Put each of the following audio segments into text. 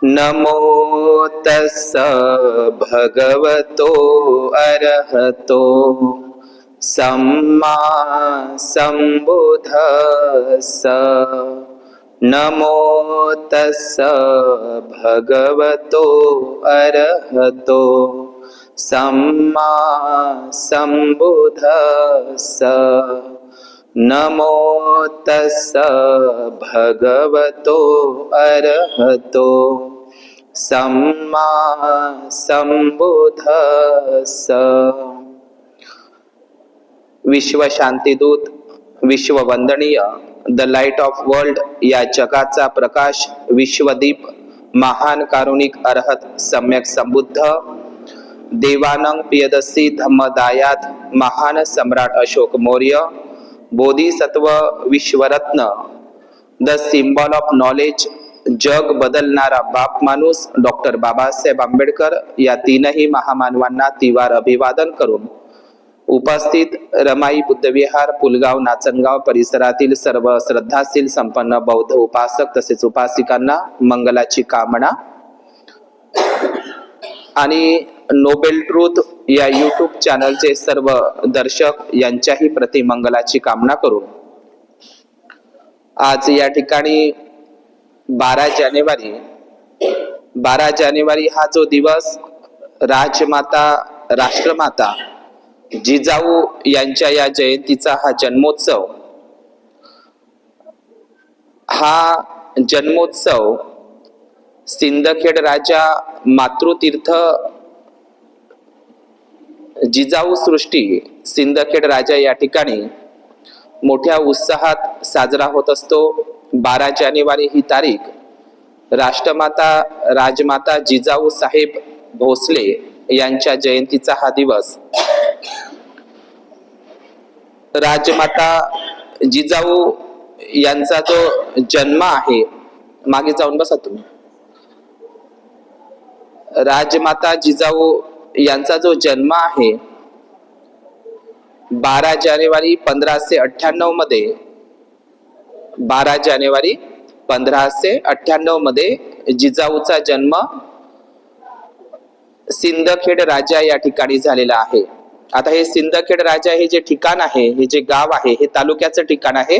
नमो तस्स भगवतो अरहतो सम्मा सम्बुद्धस्स। नमो तस्स भगवतो अरहतो सम्मा सम्बुद्धस्स। नमो तस्स भगवतो अरहतो सम्मा सम्बुद्धस्स। विश्व शांतीदूत, विश्व वंदनीय, द लाईट ऑफ वर्ल्ड या जगाचा प्रकाश, विश्वदीप, महान कारुणिक अरहत सम्यक संबुद्ध देवानंग पियदसी धम्मदायात महान सम्राट अशोक मौर्य, बोधिसत्व विश्वरत्न, द सिम्बॉल ऑफ नॉलेज, जग बदलणारा बाप माणूस डॉक्टर बाबासाहेब आंबेडकर या तीनही महामानवांना तिवार अभिवादन करून उपस्थित रमाई बुद्धविहार पुलगाव नाचनगाव परिसरातील सर्व श्रद्धाशील संपन्न बौद्ध उपासक तसेच उपासिकांना मंगलाची कामना आणि नोबेल ट्रूथ या यूट्यूब चॅनलचे सर्व दर्शक यांच्याही प्रति मंगलाची कामना करून आज या ठिकाणी 12 जानेवारी हा जो दिवस राजमाता राष्ट्रमाता जिजाऊ यांच्या या जयंतीचा हा जन्मोत्सव, सिंदखेड राजा मातृतीर्थ जिजाऊ सृष्टी सिंदखेड राजा या ठिकाणी मोठ्या उत्साहात साजरा होत असतो। 12 जानेवारी ही तारीख राष्ट्रमाता राजमाता जिजाऊ साहेब भोसले यांच्या जयंतीचा हा दिवस। राजमाता जिजाऊ यांचा जो जन्म आहे, मागे जाऊन बसा तुम्ही, राजमाता जिजाऊ यांचा जो जन्म आहे 12 जानेवारी 1598 मध्ये, 12 जानेवारी 1598 मध्ये जिजाऊचा जन्म सिंदखेड राजा या ठिकाणी झालेला आहे। आता हे सिंदखेड राजा हे जे ठिकाण आहे, हे जे गाव आहे, हे तालुक्याचं ठिकाण आहे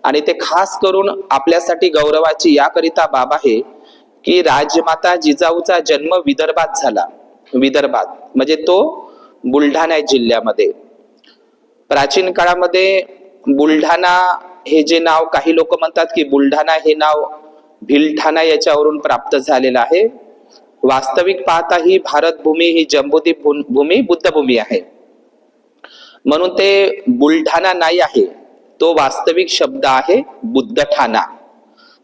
आणि ते खास करून आपल्यासाठी गौरवाची याकरिता बाब आहे की राजमाता जिजाऊचा जन्म विदर्भात झाला। विदर्भात म्हणजे तो बुलढाणा जिल्ह्यामध्ये। प्राचीन काळामध्ये बुलढाणा हे जे नाव, काही लोक म्हणतात की बुलढाणा हे नाव भिलठाणा याच्यावरून प्राप्त झालेलं आहे। वास्तविक पाहता ही भारत भूमी, ही जम्बूद्वीप भूमी बुद्धभूमी आहे, म्हणून ते बुलढाणा नाही आहे, तो वास्तविक शब्द आहे बुद्धठाणा।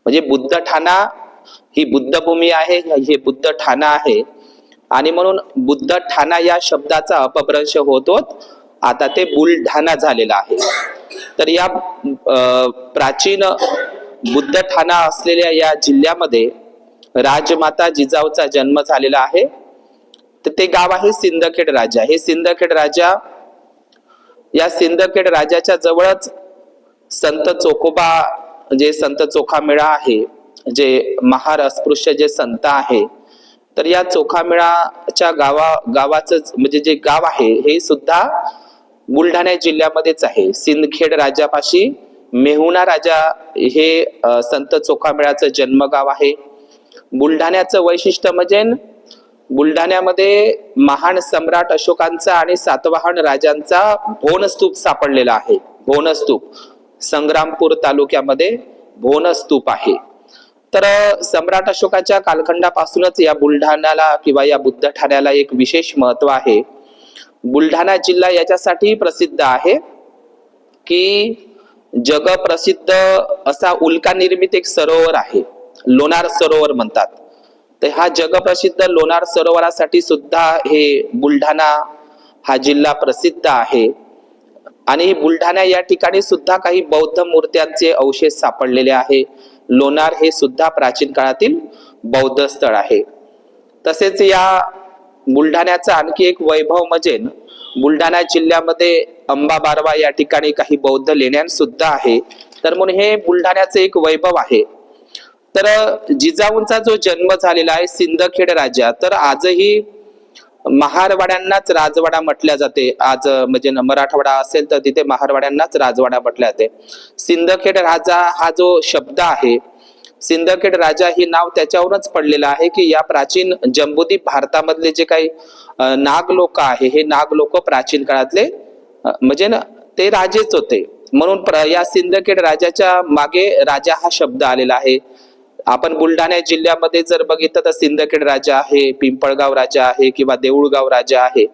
म्हणजे बुद्धठाणा ही बुद्धभूमी आहे, हे बुद्धठाणा आहे आणि म्हणून बुद्धठाणा या शब्दाचा अपभ्रंश होत होत आता ते बुलढाणा झालेला आहे। तर या प्राचीन बुद्धठाणा असलेल्या या जिल्ह्यामध्ये राजमाता जिजाऊचा जन्म झालेला आहे। तर ते गाव आहे सिंदखेड राजा। हे सिंदखेड राजा, या सिंदखेड राजाच्या जवळच संत चोखोबा, जे संत चोखामेळा आहे, जे महार अस्पृश्य जे संत आहे, तर या चोखामेळाच्या गावाचं म्हणजे जे गाव आहे हे सुद्धा बुलढाणा जिल्ह्यामध्येच आहे। सिंदखेड राजापाशी मेहुणा राजा हे संत चोखामेळाचं जन्मगाव आहे। बुलढाण्याचं वैशिष्ट्य म्हणजे बुलढाण्यामध्ये महान सम्राट अशोकांचा आणि सातवाहन राजांचा भोनस्तूप सापडलेला आहे। भोनस्तूप संग्रामपूर तालुक्यामध्ये भोनस्तूप आहे। तर सम्राट अशोकाच्या कालखंडापासूनच या बुलढाण्याला किंवा या बुद्धठाण्याला एक विशेष महत्व आहे। बुलढाणा जिल्हा याच्यासाठी प्रसिद्ध आहे की जगप्रसिद्ध असा उल्का निर्मित एक सरोवर आहे, लोणार सरोवर म्हणतात। तर हा जगप्रसिद्ध लोणार सरोवरासाठी सुद्धा हे बुलढाणा हा जिल्हा प्रसिद्ध आहे। आणि बुलढाणा या ठिकाणी सुद्धा काही बौद्ध मूर्त्यांचे अवशेष सापडलेले आहे। लोणार हे सुद्धा प्राचीन काळातील बौद्ध स्थळ आहे। तसेच या बुलढाण्याचा आणखी एक वैभव म्हणजे बुलढाणा जिल्ह्यामध्ये अंबाबारवा या ठिकाणी काही बौद्ध लेण्या सुद्धा आहे। तर म्हणून हे बुलढाण्याचे एक वैभव आहे। तर जिजाऊंचा जो जन्म झालेला आहे सिंदखेड राजा, तर आजही महारवाड्यांनाच राजवाडा म्हटल्या जाते. आज म्हणजे मराठवाडा असेल तर तिथे महारवाड्यांनाच राजवाडा म्हटल्या जाते. सिंदखेड राजा हा जो शब्द आहे, सिंदखेड राजा ही नाव त्याच्यावरच पडलेलं आहे की या प्राचीन जम्बूद्वीप भारतामधले जे काही नाग लोक आहे, हे नाग लोक प्राचीन काळातले म्हणजे ना ते राजेच होते. म्हणून या सिंदखेड राजाच्या मागे राजा हा शब्द आलेला आहे. आपण बुलढाणा जिल्ह्यामध्ये जर बघितलं तर सिंदखेड राजा आहे, पिंपळगाव राजा आहे किंवा देऊळगाव राजा आहे.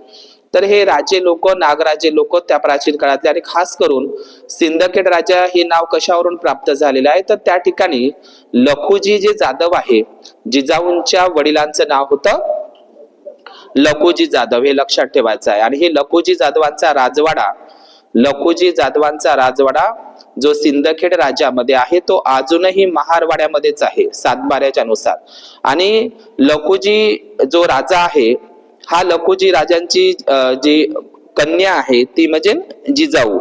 तर हे राजे लोक, नागराजे लोक त्या प्राचीन काळातले, आणि खास करून सिंदखेड राजा हे नाव कशावरून प्राप्त झालेलं आहे, तर त्या ठिकाणी लखुजी जे जाधव आहे, जिजाऊंच्या वडिलांचं नाव होतं लखुजी जाधव, हे लक्षात ठेवायचं आहे. आणि हे लखुजी जाधवांचा राजवाडा, लखुजी जाधवांचा राजवाडा जो सिंदखेड राज्यामध्ये आहे तो अजूनही महारवाड्यामध्येच आहे सातबाऱ्याच्या नुसार. आणि लखुजी जो राजा आहे, हा लखुजी राजांची जी कन्या आहे ती म्हणजे जिजाऊ.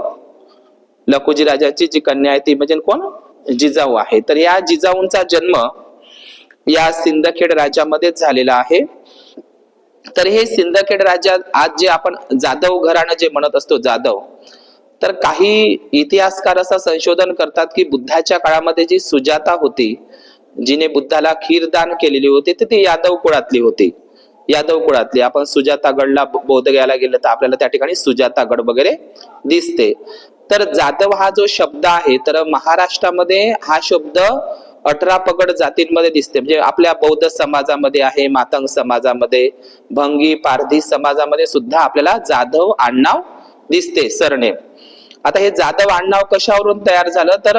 लखुजी राजाची जी कन्या आहे ती म्हणजे कोण? जिजाऊ आहे. तर या जिजाऊंचा जन्म या सिंदखेड राज्यामध्येच झालेला आहे. तर हे सिंदखेड राज्यात आज जे आपण जाधव घराणं जे म्हणत असतो जाधव, तर काही इतिहासकार असं संशोधन करतात की बुद्धाच्या काळामध्ये जी सुजाता होती, जिने बुद्धाला खीरदान केलेली होती, तर ती यादव कुळातली होती. यादव कुळातली. आपण सुजातागडला बौद्ध घ्यायला गेलं तर आपल्याला त्या ठिकाणी सुजातागड वगैरे दिसते. तर जाधव हा जो शब्द आहे, तर महाराष्ट्रामध्ये हा शब्द 18 पगड जातींमध्ये दिसते. म्हणजे आपल्या बौद्ध समाजामध्ये आहे, मातंग समाजामध्ये, भंगी पारधी समाजामध्ये सुद्धा आपल्याला जाधव आडनाव दिसते, सरनेम. आता हे जाधव आडनाव कशावरून तयार झालं, तर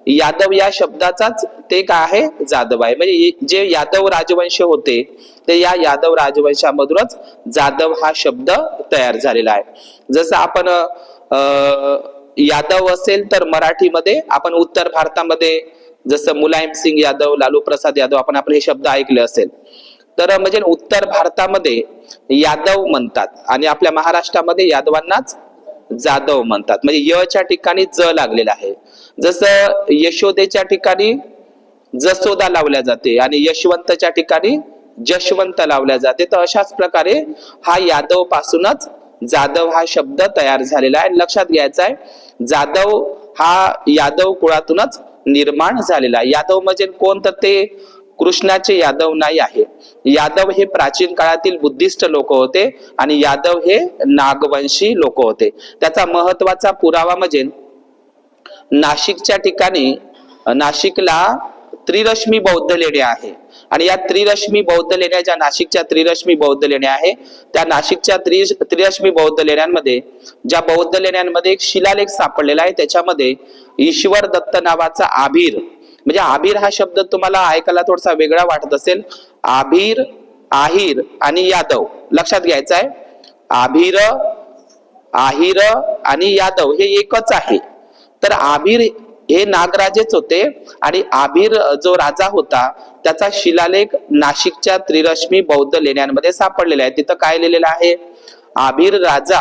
यादव या शब्दाचाच ते काय आहे, जाधव आहे. म्हणजे जे यादव राजवंश होते ते या यादव राजवंशामधूनच जाधव हा शब्द तयार झालेला आहे. जसं आपण यादव असेल तर मराठीमध्ये आपण उत्तर भारतामध्ये जसं मुलायम सिंग यादव, लालू प्रसाद यादव, आपण हे शब्द ऐकले असेल. तर म्हणजे उत्तर भारतामध्ये यादव म्हणतात आणि आपल्या महाराष्ट्रामध्ये यादवांनाच जाधव म्हणतात. म्हणजे यच्या ठिकाणी ज लागलेला आहे. जसं यशोदेच्या ठिकाणी जसोदा लावल्या जाते आणि यशवंतच्या ठिकाणी जशवंत लावल्या जाते, तर अशाच प्रकारे हा यादव पासूनच जाधव हा शब्द तयार झालेला आहे. लक्षात घ्यायचा आहे, जाधव हा यादव कुळातूनच निर्माण झालेला आहे. यादव म्हणजे कोण, तर ते कृष्णाचे यादव नाही आहे. यादव हे प्राचीन काळातील बुद्धिस्ट लोक होते आणि यादव हे नागवंशी लोक होते. त्याचा महत्वाचा पुरावा म्हणजे नाशिकच्या ठिकाणी, नाशिकला त्रिरश्मी बौद्ध लेण्या आहे आणि या त्रिरश्मी बौद्ध लेण्या, ज्या नाशिकच्या त्रिरश्मी बौद्ध लेण्या आहे, त्या नाशिकच्या त्रिरश्मी बौद्ध लेण्यांमध्ये, ज्या बौद्ध लेण्यांमध्ये एक शिलालेख सापडलेला आहे, त्याच्यामध्ये ईश्वर दत्त नावाचा आभीर, म्हणजे आभीर हा शब्द तुम्हाला ऐकायला थोडासा वेगळा वाटत असेल. आभीर, आहीर आणि यादव लक्षात घ्यायचं आहे. आभीर, आहीर आणि यादव हे एकच आहे. तर आभीर हे नागराजेच होते आणि आभीर जो राजा होता त्याचा शिलालेख नाशिकच्या त्रिरश्मी बौद्ध लेण्यांमध्ये सापडलेला आहे. तिथं काय लिहिलेलं आहे, आभीर राजा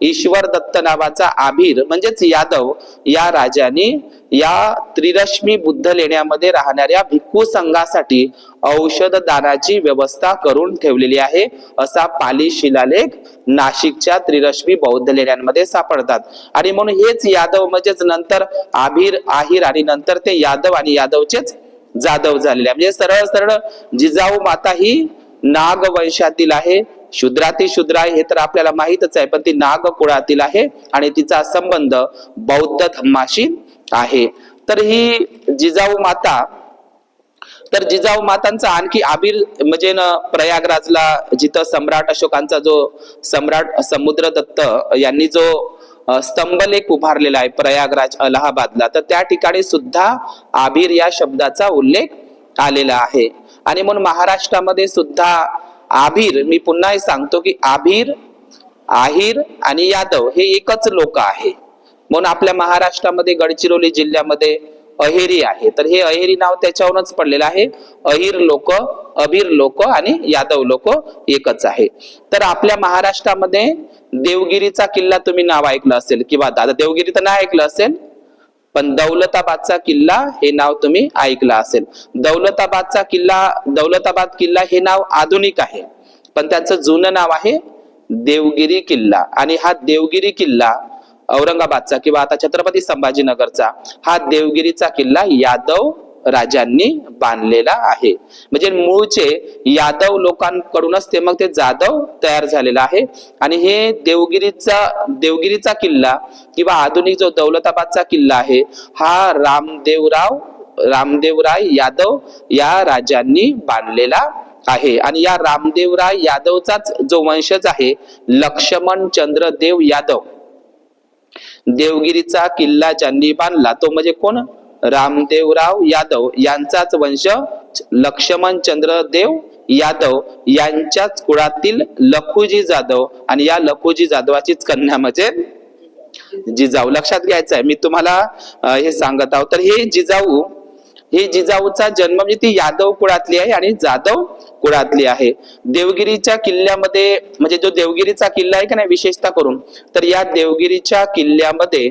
ईश्वर दत्त नावाचा आभीर म्हणजेच यादव या राजाने या त्रिरश्मी बुद्ध लेण्यामध्ये राहणाऱ्या भिक्खू संघासाठी औषध दानाची व्यवस्था करून ठेवलेली आहे, असा पाली शिलालेख नाशिकच्या त्रिरश्मी बौद्ध लेण्यांमध्ये सापडतात. आणि म्हणून हेच यादव म्हणजेच नंतर आभीर, आहीर आणि नंतर ते यादव आणि यादवचेच जाधव झालेले आहे. म्हणजे सरळ सरळ जिजाऊ माता ही नाग वंशातील आहे. शूद्राती शूद्र आहे हे तर आपल्याला माहितच आहे, पण ती नाग कुळातील आहे आणि तिचा संबंध बौद्ध धम्माशी आहे. तर ही जिजाऊ माता, तर जिजाऊ मातांचा आणखी आभीर म्हणजे प्रयागराजला जिथं सम्राट अशोकांचा जो सम्राट समुद्रदत्त यांनी जो स्तंभलेख उभारलेला आहे प्रयागराज अलाहाबादला, तर त्या ठिकाणी सुद्धा आभीर या शब्दाचा उल्लेख आलेला आहे. आणि म्हणून महाराष्ट्रामध्ये सुद्धा आभीर, मी पुन्हा सांगतो की आभीर, आहीर आणि यादव हे एकच लोक आहे. म्हणून आपल्या महाराष्ट्रामध्ये गडचिरोली जिल्ह्यामध्ये अहेरी आहे, तर हे अहेरी नाव त्याच्यावरूनच पडलेलं आहे. अहिर लोक, अभीर लोक आणि यादव लोक एकच आहे. तर आपल्या महाराष्ट्रामध्ये देवगिरीचा किल्ला तुम्ही नाव ऐकलं असेल किंवा दादा देवगिरी तर नाही ऐकलं असेल, पण दौलताबादचा किल्ला हे नाव तुम्ही ऐकलं असेल. दौलताबाद किल्ला हे नाव आधुनिक आहे, पण त्याचं जुनं नाव आहे देवगिरी किल्ला. आणि हा देवगिरी किल्ला औरंगाबादचा किंवा आता छत्रपती संभाजीनगरचा हा देवगिरीचा किल्ला यादव राजांनी बांधलेला आहे. म्हणजे मूळचे यादव लोकांकडूनच ते मग ते जाधव तयार झालेला आहे. आणि हे देवगिरीचा किल्ला किंवा आधुनिक जो दौलताबादचा किल्ला आहे हा रामदेवराय यादव या राजांनी बांधलेला आहे. आणि या रामदेवराय यादवचाच जो वंशज आहे लक्ष्मण चंद्र देव यादव, देवगिरीचा किल्ला ज्यांनी बांधला तो म्हणजे कोण? रामदेवराव यादव यांचाच वंश लक्ष्मण चंद्र देव यादव यांच्याच कुळातील लखुजी जाधव. आणि या लखुजी जाधवाचीच कन्या म्हणजे जिजाऊ. लक्षात घ्यायचं आहे, मी तुम्हाला हे सांगत आहोत. तर हे जिजाऊचा जन्म म्हणजे ती यादव कुळातली आहे आणि जाधव कुळातली आहे. देवगिरीच्या किल्ल्यामध्ये म्हणजे जो देवगिरीचा किल्ला आहे का नाही विशेषतः करून, तर या देवगिरीच्या किल्ल्यामध्ये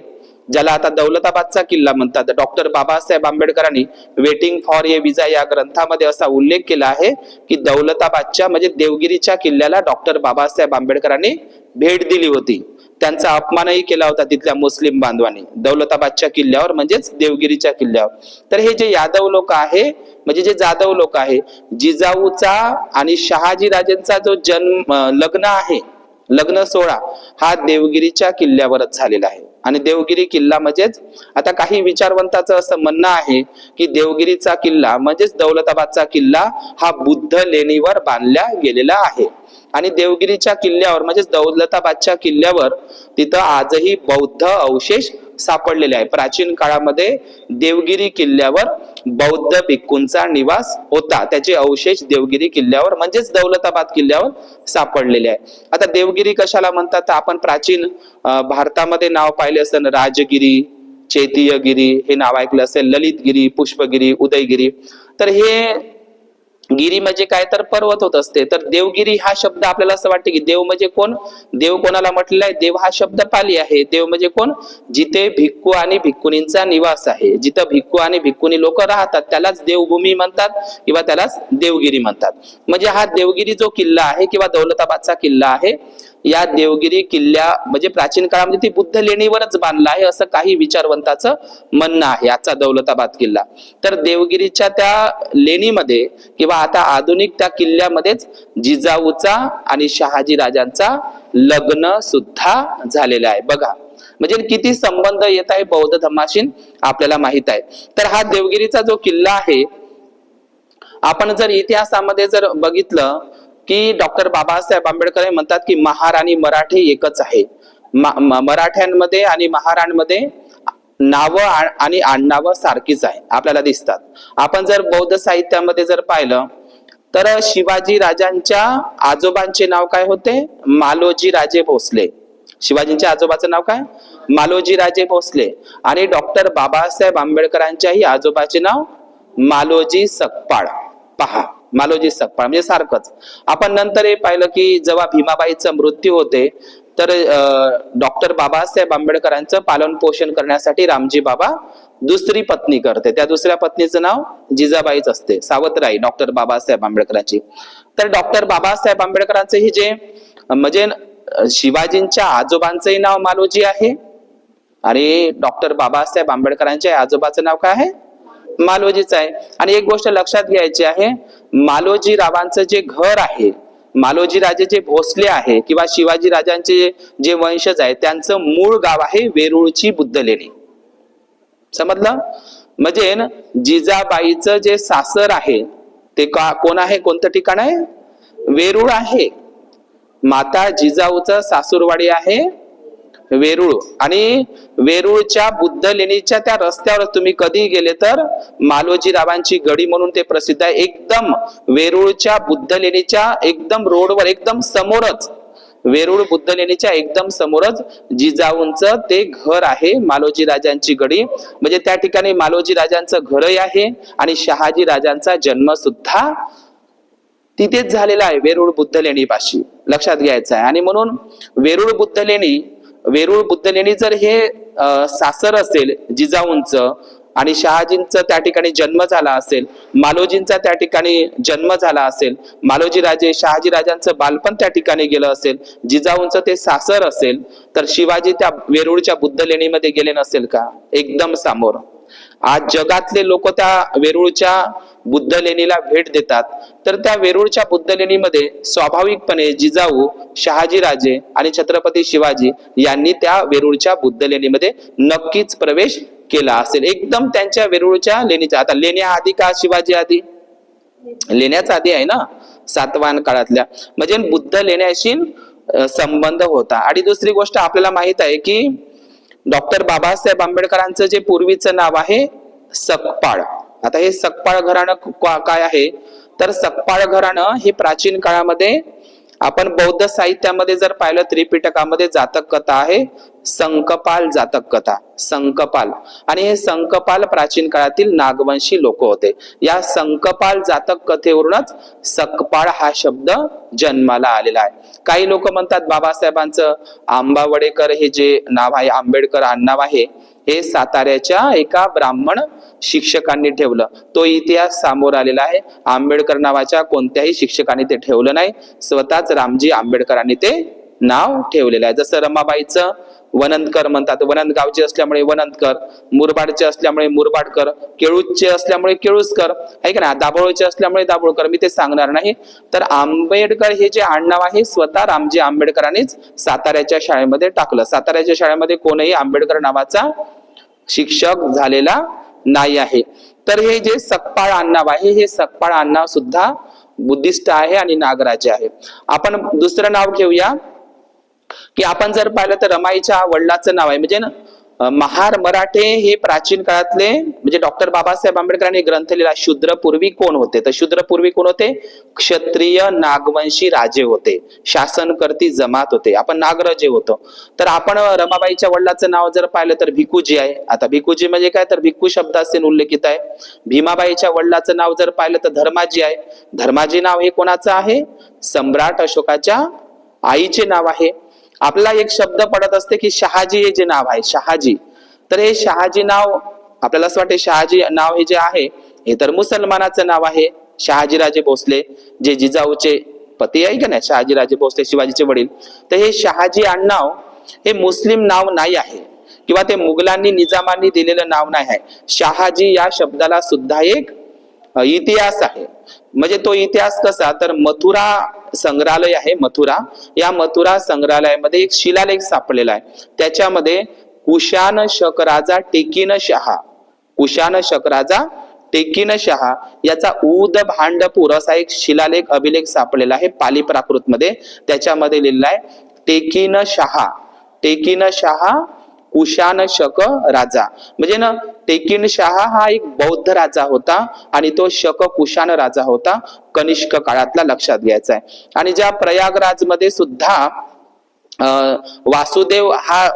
ज्याला आता दौलताबादचा किल्ला म्हणतात, डॉक्टर बाबासाहेब आंबेडकरांनी वेटिंग फॉर ए विजा या ग्रंथामध्ये असा उल्लेख केला आहे की दौलताबादच्या म्हणजे देवगिरीच्या किल्ल्याला डॉक्टर बाबासाहेब आंबेडकरांनी भेट दिली होती. त्यांचा अपमानही केला होता तिथल्या मुस्लिम बांधवांनी दौलताबादच्या किल्ल्यावर म्हणजेच देवगिरीच्या किल्ल्यावर. तर हे जे यादव लोक आहे म्हणजे जे जाधव लोक आहे, जिजाऊचा आणि शहाजी राजेंचा जो लग्न सोहळा हा देवगिरीच्या किल्ल्यावरच झालेला आहे. आणि देवगिरी किल्ला म्हणजेच आता काही विचारवंताचं असं म्हणणं आहे की देवगिरीचा किल्ला म्हणजेच दौलताबादचा किल्ला हा बुद्ध लेणीवर बांधला गेलेला आहे. आणि देवगिरीच्या किल्ल्यावर म्हणजेच दौलताबादच्या किल्ल्यावर तिथं आजही बौद्ध अवशेष सापडलेले आहे. प्राचीन काळामध्ये देवगिरी किल्ल्यावर बौद्ध भिक्खूंचा निवास होता, त्याचे अवशेष देवगिरी किल्ल्यावर म्हणजेच दौलताबाद किल्ल्यावर सापडलेले आहे. आता देवगिरी कशाला म्हणतात? आपण प्राचीन भारतामध्ये नाव पाहिले असेल, राजगिरी, चैत्यगिरी हे नाव ऐकलं असेल, ललितगिरी, पुष्पगिरी, उदयगिरी. तर हे गिरी म्हणजे काय तर पर्वत होत असते. तर देवगिरी हा शब्द आपल्याला असं वाटते की देव म्हणजे कोण? देव कोणाला म्हटलेला आहे? देव हा शब्द पाली आहे. देव म्हणजे कोण? जिथे भिक्खू आणि भिक्खुनींचा निवास आहे, जिथं भिक्खू आणि भिक्खुनी लोक राहतात त्यालाच देवभूमी म्हणतात किंवा त्यालाच देवगिरी म्हणतात. म्हणजे हा देवगिरी जो किल्ला आहे किंवा दौलताबादचा किल्ला आहे, या देवगिरी किल्ला म्हणजे प्राचीन काळामध्ये ती बुद्ध लेणीवरच बांधला आहे असं काही विचारवंताचं म्हणणं आहे आजचा दौलताबाद किल्ला. तर देवगिरीच्या त्या लेणीमध्ये किंवा आता आधुनिक त्या किल्ल्यामध्येच जिजाऊचा आणि शहाजी राजांचा लग्न सुद्धा झालेला आहे. बघा म्हणजे किती संबंध येत आहे बौद्ध धर्माशी आपल्याला माहित आहे. तर हा देवगिरीचा जो किल्ला आहे, आपण जर इतिहासामध्ये जर बघितलं की डॉक्टर बाबासाहेब आंबेडकर म्हणतात की महार आणि मराठे एकच आहे. मराठ्यांमध्ये आणि महारांमध्ये नावं आणि आडनावं सारखीच आहे आपल्याला दिसतात. आपण जर बौद्ध साहित्यामध्ये जर पाहिलं तर शिवाजी राजांच्या आजोबांचे नाव काय होते? मालोजी राजे भोसले. शिवाजींच्या आजोबाचं नाव काय? मालोजी राजे भोसले. आणि डॉक्टर बाबासाहेब आंबेडकरांच्याही आजोबाचे नाव मालोजी सकपाळ. पहा, मालोजी सकपाळ म्हणजे सारखंच. आपण नंतर हे पाहिलं की जेव्हा भीमाबाईचा मृत्यू होते तर डॉक्टर बाबासाहेब आंबेडकरांचं पालन पोषण करण्यासाठी रामजी बाबा दुसरी पत्नी करते. त्या दुसऱ्या पत्नीचं नाव जिजाबाईच असते, सावतराई डॉक्टर बाबासाहेब आंबेडकरांची. तर डॉक्टर बाबासाहेब आंबेडकरांचे हे जे म्हणजे शिवाजींच्या आजोबांचंही नाव मालोजी आहे आणि डॉक्टर बाबासाहेब आंबेडकरांच्या आजोबाचं नाव काय आहे? मालोजीच आहे. आणि एक गोष्ट लक्षात घ्यायची आहे, मालोजी रावांचं जे घर आहे, मालोजी राजे जे भोसले आहे किंवा शिवाजी राजांचे जे वंशज आहे त्यांचं मूळ गाव आहे वेरूळची बुद्ध लेणी. समजलं? म्हणजे जिजाबाईचं जे सासर आहे ते कोण आहे? कोणतं ठिकाण आहे? वेरूळ आहे. माता जिजाऊचं सासूरवाडी आहे वेरूळ. आणि वेरूळच्या बुद्ध लेणीच्या त्या रस्त्यावर तुम्ही कधी गेले तर मालोजी रावांची गडी म्हणून ते प्रसिद्ध आहे. एकदम वेरूळच्या बुद्ध लेणीच्या एकदम रोडवर एकदम समोरच, वेरूळ बुद्ध लेणीच्या एकदम समोरच जिजाऊंचं ते घर आहे, मालोजी राजांची गडी. म्हणजे त्या ठिकाणी मालोजी राजांचं घरही आहे आणि शहाजी राजांचा जन्म सुद्धा तिथेच झालेला आहे, वेरूळ बुद्ध लेणी पाशी. लक्षात घ्यायचं आहे. आणि म्हणून वेरूळ बुद्ध लेणी वेरूळ बुद्धलेणी जर हे सासर असेल जिजाऊंचं आणि शहाजींचा त्या ठिकाणी जन्म झाला असेल, मालोजींचा त्या ठिकाणी जन्म झाला असेल, मालोजी राजे शहाजी राजांचं बालपण त्या ठिकाणी गेलं असेल, जिजाऊंचं ते सासर असेल, तर शिवाजी त्या वेरूळच्या बुद्धलेणीमध्ये गेले नसेल का? एकदम समोर. आज जगातले लोक त्या वेरूळच्या बुद्धलेणीला भेट देतात, तर त्या वेरूळच्या बुद्धलेणीमध्ये स्वाभाविकपणे जिजाऊ, शहाजी राजे आणि छत्रपती शिवाजी यांनी त्या वेरूळच्या बुद्धलेणीमध्ये नक्कीच प्रवेश केला असेल. एकदम त्यांच्या वेरूळच्या लेणीच्या. आता लेण्या आधी का शिवाजी आधी? लेण्याच आधी आहे ना, सातवाहन काळातल्या. म्हणजे बुद्ध लेण्याशी संबंध होता. आणि दुसरी गोष्ट आपल्याला माहित आहे की डॉक्टर बाबासाहेब आंबेडकरांचं जे पूर्वीचं नाव आहे सकपाळ. आता हे सकपाळ घराणं काय आहे? तर सकपाळ घराणं हे प्राचीन काळामध्ये आपण बौद्ध साहित्यामध्ये जर पाहिलं, त्रिपिटकामध्ये जातक कथा आहे संकपाल जातक कथा, संकपाल. आणि हे संकपाल प्राचीन काळातील नागवंशी लोक होते. या संकपाल जातक कथेवरूनच सकपाळ हा शब्द जन्माला आलेला आहे. काही लोक म्हणतात बाबासाहेबांचं आंबावडेकर हे जे नाव आहे, आंबेडकर आडनाव आहे, हे साताऱ्याच्या एका ब्राह्मण शिक्षकांनी ठेवलं. तो इतिहास समोर आलेला आहे. आंबेडकर नावाच्या कोणत्याही शिक्षकांनी ते ठेवलं नाही, स्वतःच रामजी आंबेडकरांनी ते नाव ठेवलेलं आहे. जसं रमाबाईचं वनंतकर म्हणतात, वनंत गावचे असल्यामुळे वनंतकर, मुरबाडचे असल्यामुळे मुरबाडकर, केळूचे असल्यामुळे केळूसकर, आहे का ना, दाभोळचे असल्यामुळे दाभोळकर. मी ते सांगणार नाही. तर आंबेडकर हे जे आडनाव आहे स्वतः रामजी आंबेडकरांनीच साताऱ्याच्या शाळेमध्ये टाकलं. साताऱ्याच्या शाळेमध्ये कोणीही आंबेडकर नावाचा शिक्षक झालेला नाही आहे. तर हे जे सकपाळ आडनाव आहे, हे सकपाळ आडनाव सुद्धा बुद्धिस्ट आहे आणि नागराजे आहे. आपण दुसरं नाव घेऊया की आपण जर पाहिलं तर रमाईच्या वडिलाचं नाव आहे, म्हणजे महार मराठे हे प्राचीन काळातले, म्हणजे डॉक्टर बाबासाहेब आंबेडकरांनी ग्रंथ लिहिला शूद्रपूर्वी कोण होते. तर शूद्रपूर्वी कोण होते? क्षत्रिय नागवंशी राजे होते, शासनकर्ती जमात होते. आपण नागराजे होतो. तर आपण रमाबाईच्या वडिलाचं नाव जर पाहिलं तर भिकूजी आहे. आता भिकूजी म्हणजे काय? तर भिक्खू शब्दाचे उल्लेखित आहे. भीमाबाईच्या वडिलाचं नाव जर पाहिलं तर धर्माजी आहे. धर्माजी नाव हे कोणाचं आहे? सम्राट अशोकाच्या आईचे नाव आहे. आपल्याला एक शब्द पडत असते की शहाजी हे जे नाव आहे, शहाजी. तर हे शहाजी नाव आपल्याला असं वाटते शहाजी नाव हे जे आहे हे तर मुसलमानाचं नाव आहे. शहाजीराजे भोसले जे जिजाऊचे पती आहे का नाही, शहाजीराजे भोसले शिवाजीचे वडील. तर हे शहाजी आडनाव हे मुस्लिम नाव नाही आहे किंवा ते मुघलांनी निजामांनी दिलेलं नाव नाही आहे. शहाजी या शब्दाला सुद्धा एक इतिहास आहे. म्हणजे तो इतिहास कसा? तर मथुरा संग्रहालय आहे, मथुरा. या मथुरा संग्रहालयामध्ये एक शिलालेख सापडलेला आहे. त्याच्यामध्ये कुशाण शक राजा टेकिन शहा, कुशाण शक राजा टेकिन शहा याचा ऊद भांडपूर असा एक शिलालेख अभिलेख सापडलेला आहे पाली प्राकृत मध्ये. त्याच्यामध्ये लिहिलेला आहे टेकिन शहा, टेकिन शहा कुशाण शक राजा. म्हणजे ना टेकिन शहा हा एक बौद्ध राजा होता आणि तो शक कुशाण राजा होता, कनिष्क काळातला, लक्षात घ्यायचा आहे. आणि ज्या प्रयागराज मध्ये सुद्धा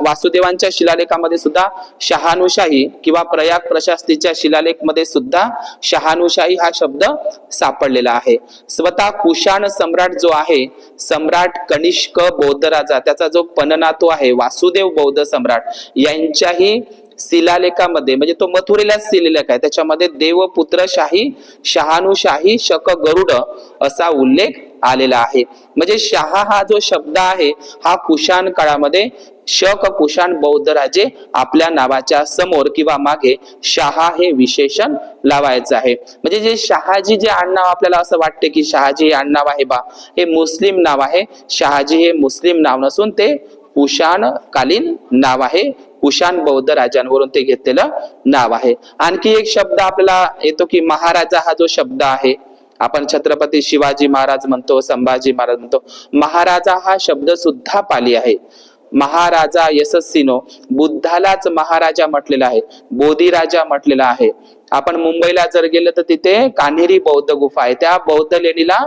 वासुदेवांच्या शिलालेखामध्ये सुद्धा शहानुशाही किंवा प्रयाग प्रशास्तीच्या शिलालेख मध्ये सुद्धा शहानुशाही हा शब्द सापडलेला आहे. स्वतः कुशाण सम्राट जो आहे, सम्राट कनिष्क बौद्ध राजा, त्याचा जो पणनातू आहे वासुदेव बौद्ध सम्राट, यांच्याही शिलालेखामध्ये, म्हणजे तो मथुरेला शिलालेख आहे, त्याच्यामध्ये देवपुत्रशाही शहानुशाही शक गरुड असा उल्लेख आलेला आहे. म्हणजे शहा हा जो शब्द आहे हा कुशाण काळामध्ये शक कुशाण बौद्ध राजे आपल्या नावाच्या समोर किंवा मागे शहा हे विशेषण लावायचं आहे. म्हणजे जे शहाजी जे आडनाव आपल्याला असं वाटते की शहाजी हे आडनाव आहे बा, हे मुस्लिम नाव आहे. शहाजी हे मुस्लिम नाव नसून ते कुशाण कालीन नाव आहे. कुशाण बौद्ध राजांवरून ते घेतलेलं नाव आहे. आणखी एक शब्द आपल्याला येतो की महाराजा हा जो शब्द आहे, आपण छत्रपती शिवाजी महाराज म्हणतो, संभाजी महाराज म्हणतो. महाराजा हा शब्द सुद्धा पाली आहे. महाराजा यशस्वीनो, बुद्धालाच महाराजा म्हटलेला आहे, बोधिराजा म्हटलेला आहे. आपण मुंबईला जर गेलं तर तिथे कान्हेरी बौद्ध गुफा आहे, त्या बौद्ध लेणीला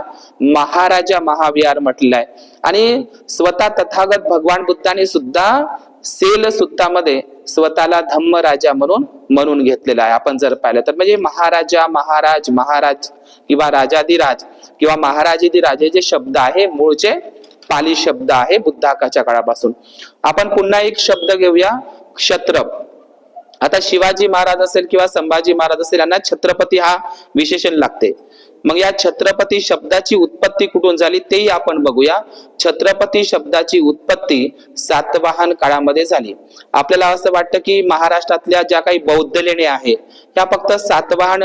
महाराजा महाविहार म्हटलेलं आहे. आणि स्वतः तथागत भगवान बुद्धाने सुद्धा सेल सुत्तामध्ये स्वतःला धम्मराजा म्हणून घेतलेला आहे. आपण जर पाहिलं तर म्हणजे महाराजा, महाराज, महाराज किंवा राजाधिराज किंवा महाराजाधिराज हे जे शब्द आहे मूळचे पाली शब्द आहे बुद्धाकाच्या काळापासून. आपण पुन्हा एक शब्द घेऊया, क्षत्रप. आता शिवाजी महाराज असेल किंवा संभाजी महाराज असेल यांना छत्रपती हा विशेषण लागते. मग या छत्रपती शब्दाची उत्पत्ती कुठून झाली तेही आपण बघूया. छत्रपती शब्दाची उत्पत्ती सातवाहन काळामध्ये झाली. आपल्याला असं वाटतं की महाराष्ट्रातल्या ज्या काही बौद्ध लेणे आहे त्या फक्त सातवाहन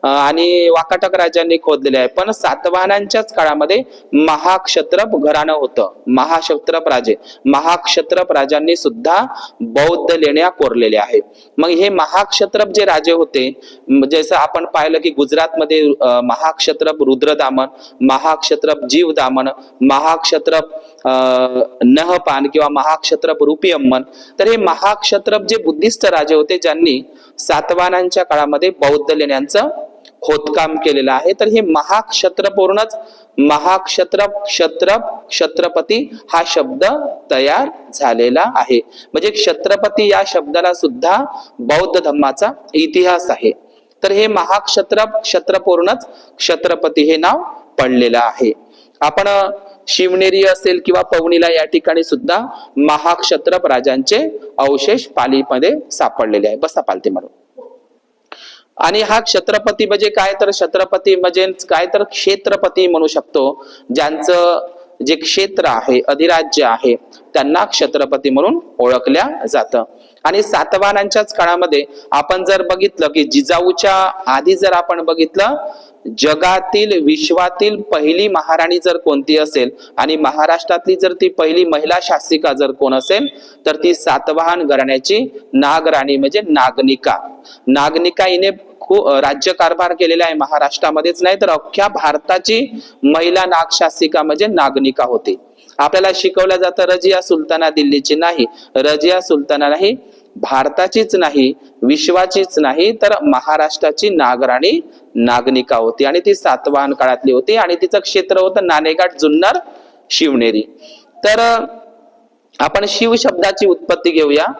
आणि वाकाटक राजांनी खोदलेले आहे, पण सातवाहनांच्याच काळामध्ये महाक्षत्रप घराणं होतं. महाक्षत्रप राजांनी सुद्धा बौद्ध लेण्या कोरलेल्या आहेत. मग हे महाक्षत्रप जे राजे होते, जसं आपण पाहिलं की गुजरातमध्ये महाक्षत्रप रुद्रदामन, महाक्षत्रप जीवदामन, महाक्षत्रप नहपान किंवा महाक्षत्रप रूपियम्मन. तर हे महाक्षत्रप जे बुद्धिस्ट राजे होते ज्यांनी सातवाहनांच्या काळामध्ये बौद्ध लेण्यांचं खोदकाम केलेलं आहे. तर हे महाक्षत्रपवरूनच महाक्षत्रप, क्षत्रप, क्षत्रपती हा शब्द तयार झालेला आहे. म्हणजे क्षत्रपती या शब्दाला सुद्धा बौद्ध धर्माचा इतिहास आहे. तर हे महाक्षत्रप, क्षत्रपवरूनच क्षत्रपती हे नाव पडलेलं आहे. आपण शिवनेरी असेल किंवा पवनीला या ठिकाणी सुद्धा महाक्षत्रप राजांचे अवशेष पालीमध्ये सापडलेले आहे. बसा पालती म्हणून. आणि हा क्षत्रपती म्हणजे काय, तर क्षत्रपती म्हणजे काय, तर क्षेत्रपती म्हणू शकतो. ज्यांचं जे क्षेत्र आहे, अधिराज्य आहे, त्यांना क्षत्रपती म्हणून ओळखल्या जातं. आणि सातवाहनांच्याच काळामध्ये आपण जर बघितलं की जिजाऊच्या आधी जर आपण बघितलं, जगातील विश्वातील पहिली महाराणी जर कोणती असेल आणि महाराष्ट्रातली जर ती पहिली महिला शासिका जर कोण असेल तर ती सातवाहन घराण्याची नागराणी म्हणजे नागनिका. नागनिका हिने राज्यकारभार केलेला आहे महाराष्ट्रामध्येच नाही तर अख्ख्या भारताची महिला नागशासिका म्हणजे नागनिका होती. आपल्याला शिकवलं जातं रजिया सुलताना दिल्लीची नाही, रजिया सुलताना नाही, भारताचीच नाही, विश्वाचीच नाही, तर महाराष्ट्राची नागराणी नागनिका होती आणि ती सातवाहन काळातली होती आणि तिचं क्षेत्र होतं नाणेघाट, जुन्नर, शिवनेरी. तर आपण शिव शब्दाची उत्पत्ती घेऊया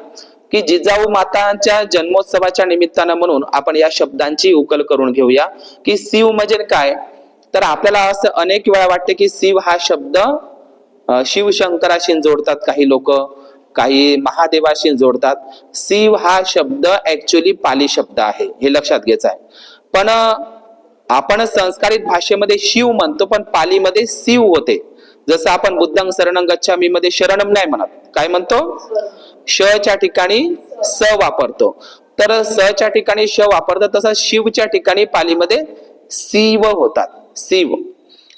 की जिजाऊ मातांच्या जन्मोत्सवाच्या निमित्तानं म्हणून आपण या शब्दांची उकल करून घेऊया की शिव म्हणजे काय. तर आपल्याला असं अनेक वेळा वाटते की शिव हा शब्द शिवशंकराशी जोडतात काही लोक, काही महादेवाशी जोडतात. शिव हा शब्द ऍक्च्युअली पाली शब्द आहे, हे लक्षात घ्यायचं आहे. पण आपण संस्कारित भाषेमध्ये शिव म्हणतो पण पालीमध्ये शिव होते. जसं आपण बुद्धं शरणं गच्छामी मध्ये शरणम नाही म्हणत, काय म्हणतो, श च्या ठिकाणी स वापरतो. तर स च्या ठिकाणी श वापरतात, तसं शिवच्या ठिकाणी पालीमध्ये शिव होतात, शिव.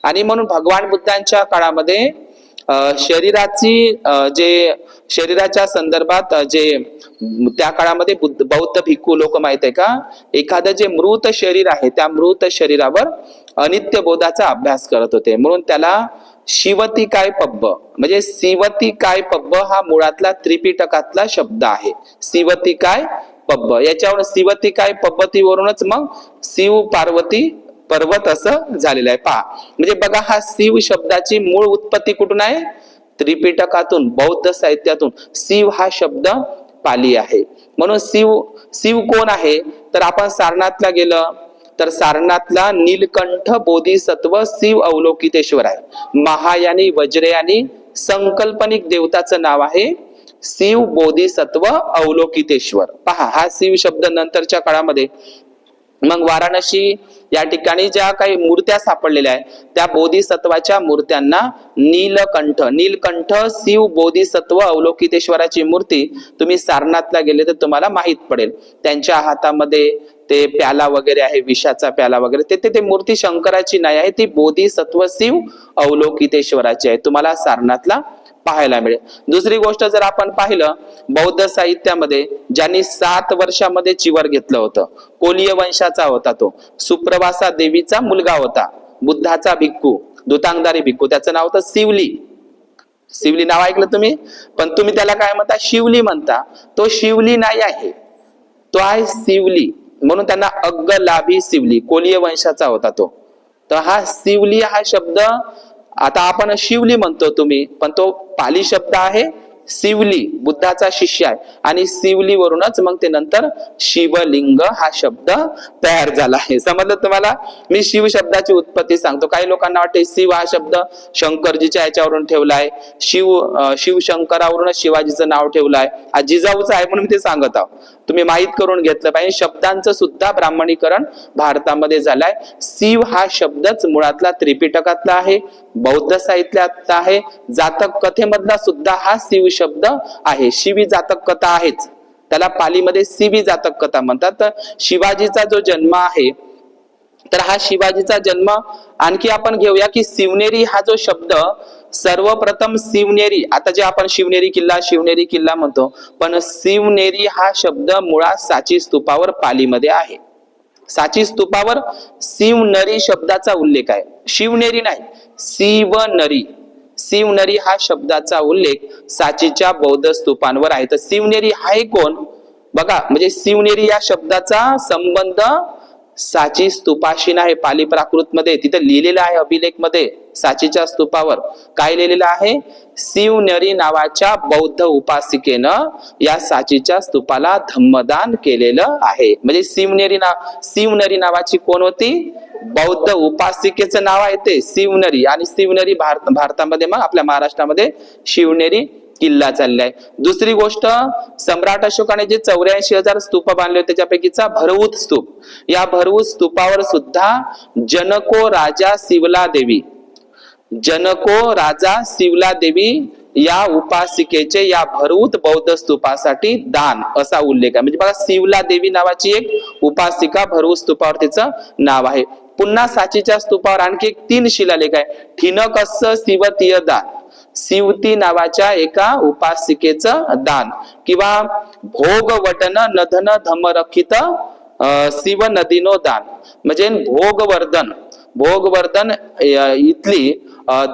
आणि म्हणून भगवान बुद्धांच्या काळामध्ये शरीराची जे शरीराच्या संदर्भात जे त्या काळामध्ये बौद्ध भिक्खू लोक माहित आहे का, एखादं जे मृत शरीर आहे त्या मृत शरीरावर अनित्य बोधाचा अभ्यास करत होते. म्हणून त्याला शिवतिकाय पब्ब म्हणजे शिवतिकाय पब्ब हा मुळातला त्रिपिटकातला शब्द आहे. शिवतिकाय पब्ब याच्यावर शिवतिकाय पद्धतीवरूनच मग शिव पार्वती पर्वत असं झालेलं आहे. पहा म्हणजे बघा, हा शिव शब्दाची मूळ उत्पत्ती कुठून आहे, त्रिपिटकातून, बौद्ध साहित्यातून. शिव हा शब्द पाली आहे. म्हणून शिव कोण आहे, तर आपण सारनाथला गेलं तर सारनाथला नीलकंठ बोधिसत्व शिव अवलोकितेश्वर आहे. महायानी वज्रयानी संकल्पनिक देवताचं नाव आहे शिव बोधिसत्व अवलोकितेश्वर. पहा हा शिव शब्द नंतरच्या काळामध्ये मग वाराणसी या ठिकाणी ज्या काही मूर्त्या सापडलेल्या आहेत त्या बोधिसत्वाच्या मूर्त्यांना नीलकंठ शिव बोधिसत्व अवलोकितेश्वराची मूर्ती तुम्ही सारनाथला गेले तर तुम्हाला माहित पडेल. त्यांच्या हातामध्ये ते प्याला वगैरे आहे, विषाचा प्याला वगैरे, ते मूर्ती शंकराची नाही आहे, ती बोधिसत्व शिव अवलोकितेश्वराची आहे. तुम्हाला सारनाथला पाहायला मिळेल. दुसरी गोष्ट जर आपण पाहिलं बौद्ध साहित्यामध्ये ज्यांनी 7 वर्षामध्ये चिवर घेतलं होतं, कोलीय वंशाचा होता, तो सुप्रवासा देवीचा मुलगा होता, बुद्धाचा भिक्खू, दुतांगधारी भिक्खू, त्याचं नाव होतं शिवली. शिवली नाव ऐकलं तुम्ही, पण तुम्ही त्याला काय म्हणता, शिवली म्हणता. तो शिवली नाही आहे, तो आहे शिवली. म्हणून त्यांना अग्गलाभी शिवली, कोलीय वंशाचा होता तो. तर हा शिवली हा शब्द आता आपण शिवली म्हणतो तुम्ही, पण तो पाली शब्द आहे शिवली बुद्धाचा शिष्य आहे आणि शिवलीवरूनच मग ते नंतर शिवलिंग हा शब्द तयार झाला आहे. समजलं तुम्हाला? मी शिव शब्दाची उत्पत्ती सांगतो. काही लोकांना वाटते शिव हा शब्द शंकरजीच्या याच्यावरून ठेवलाय, शिवशंकरावरूनच शिवाजीचं नाव ठेवलंय, हा जिजाऊचं आहे म्हणून मी ते सांगत आहो. तुम्ही माहित करून घेतलं पाहिजे शब्दांचं सुद्धा ब्राह्मणीकरण भारतामध्ये झालंय. शिव हा शब्दच मुळातला त्रिपिटकातला आहे, बौद्ध साहित्यातला आहे, जातक कथेमधला सुद्धा हा शिव शब्द आहे. शिवी जातक कथा आहेच, त्याला पालीमध्ये शिवी जातक कथा म्हणतात. तर शिवाजीचा जो जन्म आहे, तर हा शिवाजीचा जन्म आणखी आपण घेऊया की शिवनेरी हा जो शब्द सर्वप्रथम शिवनेरी, आता जे आपण शिवनेरी किल्ला म्हणतो, पण शिवनेरी हा शब्द मुळात साची स्तूपावर पालीमध्ये आहे. साची स्तूपावर शिवनरी शब्दाचा उल्लेख आहे, शिवनेरी नाही, शिवनरी. शिवनरी हा शब्दाचा उल्लेख साचीच्या बौद्ध स्तूपांवर आहे. तर शिवनेरी आहे कोण बघा, म्हणजे शिवनेरी या शब्दाचा संबंध साची स्तूपाशी आहे. पाली प्राकृत मध्ये तिथे लिहिलेलं आहे, अभिलेख मध्ये साचीच्या स्तूपावर काय लिहिलेलं आहे? शिवनेरी नावाच्या बौद्ध उपासिकेनं या साचीच्या स्तूपाला धम्मदान केलेलं आहे. म्हणजे शिवनेरी नावाची कोण होती? बौद्ध उपासिकेचं नाव आहे ते शिवनेरी. आणि शिवनेरी भारतामध्ये मग आपल्या महाराष्ट्रामध्ये शिवनेरी किल्ला चाललाय. दुसरी गोष्ट, सम्राट अशोकाने जे 84,000 स्तूप बांधले होते त्याच्यापैकीचा भरऊत स्तूप, या भरऊत स्तूपावर सुद्धा जनको राजा शिवला देवी या उपासिकेचे या भरऊत बौद्ध स्तूपासाठी दान असा उल्लेख आहे. म्हणजे बघा, शिवला देवी नावाची एक उपासिका भरऊत स्तूपावर तिचं नाव आहे. पुन्हा साचीच्या स्तूपावर आणखी एक 3 शिलालेख आहे. ठिनकस्स शिवतीय दान, शिवती नावाच्या एका उपासिकेचं दान, किंवा भोगवटन नधन धमरखित शिव नदीनो दान, म्हणजे भोगवर्धन इथली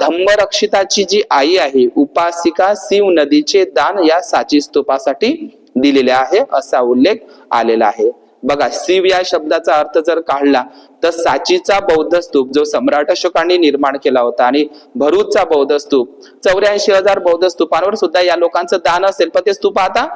धम्मरक्षिताची जी आई आहे उपासिका शिव नदीचे दान या साची स्तूपासाठी दिलेले आहे असा उल्लेख आलेला आहे. बघा, शिव या शब्दाचा अर्थ जर काढला तर साचीचा बौद्ध स्तूप जो सम्राट अशोकांनी निर्माण केला होता, आणि भरूचचा बौद्ध स्तूप, 84,000 बौद्ध स्तूपांवर सुद्धा या लोकांचं दान असेल, पण ते स्तूप आता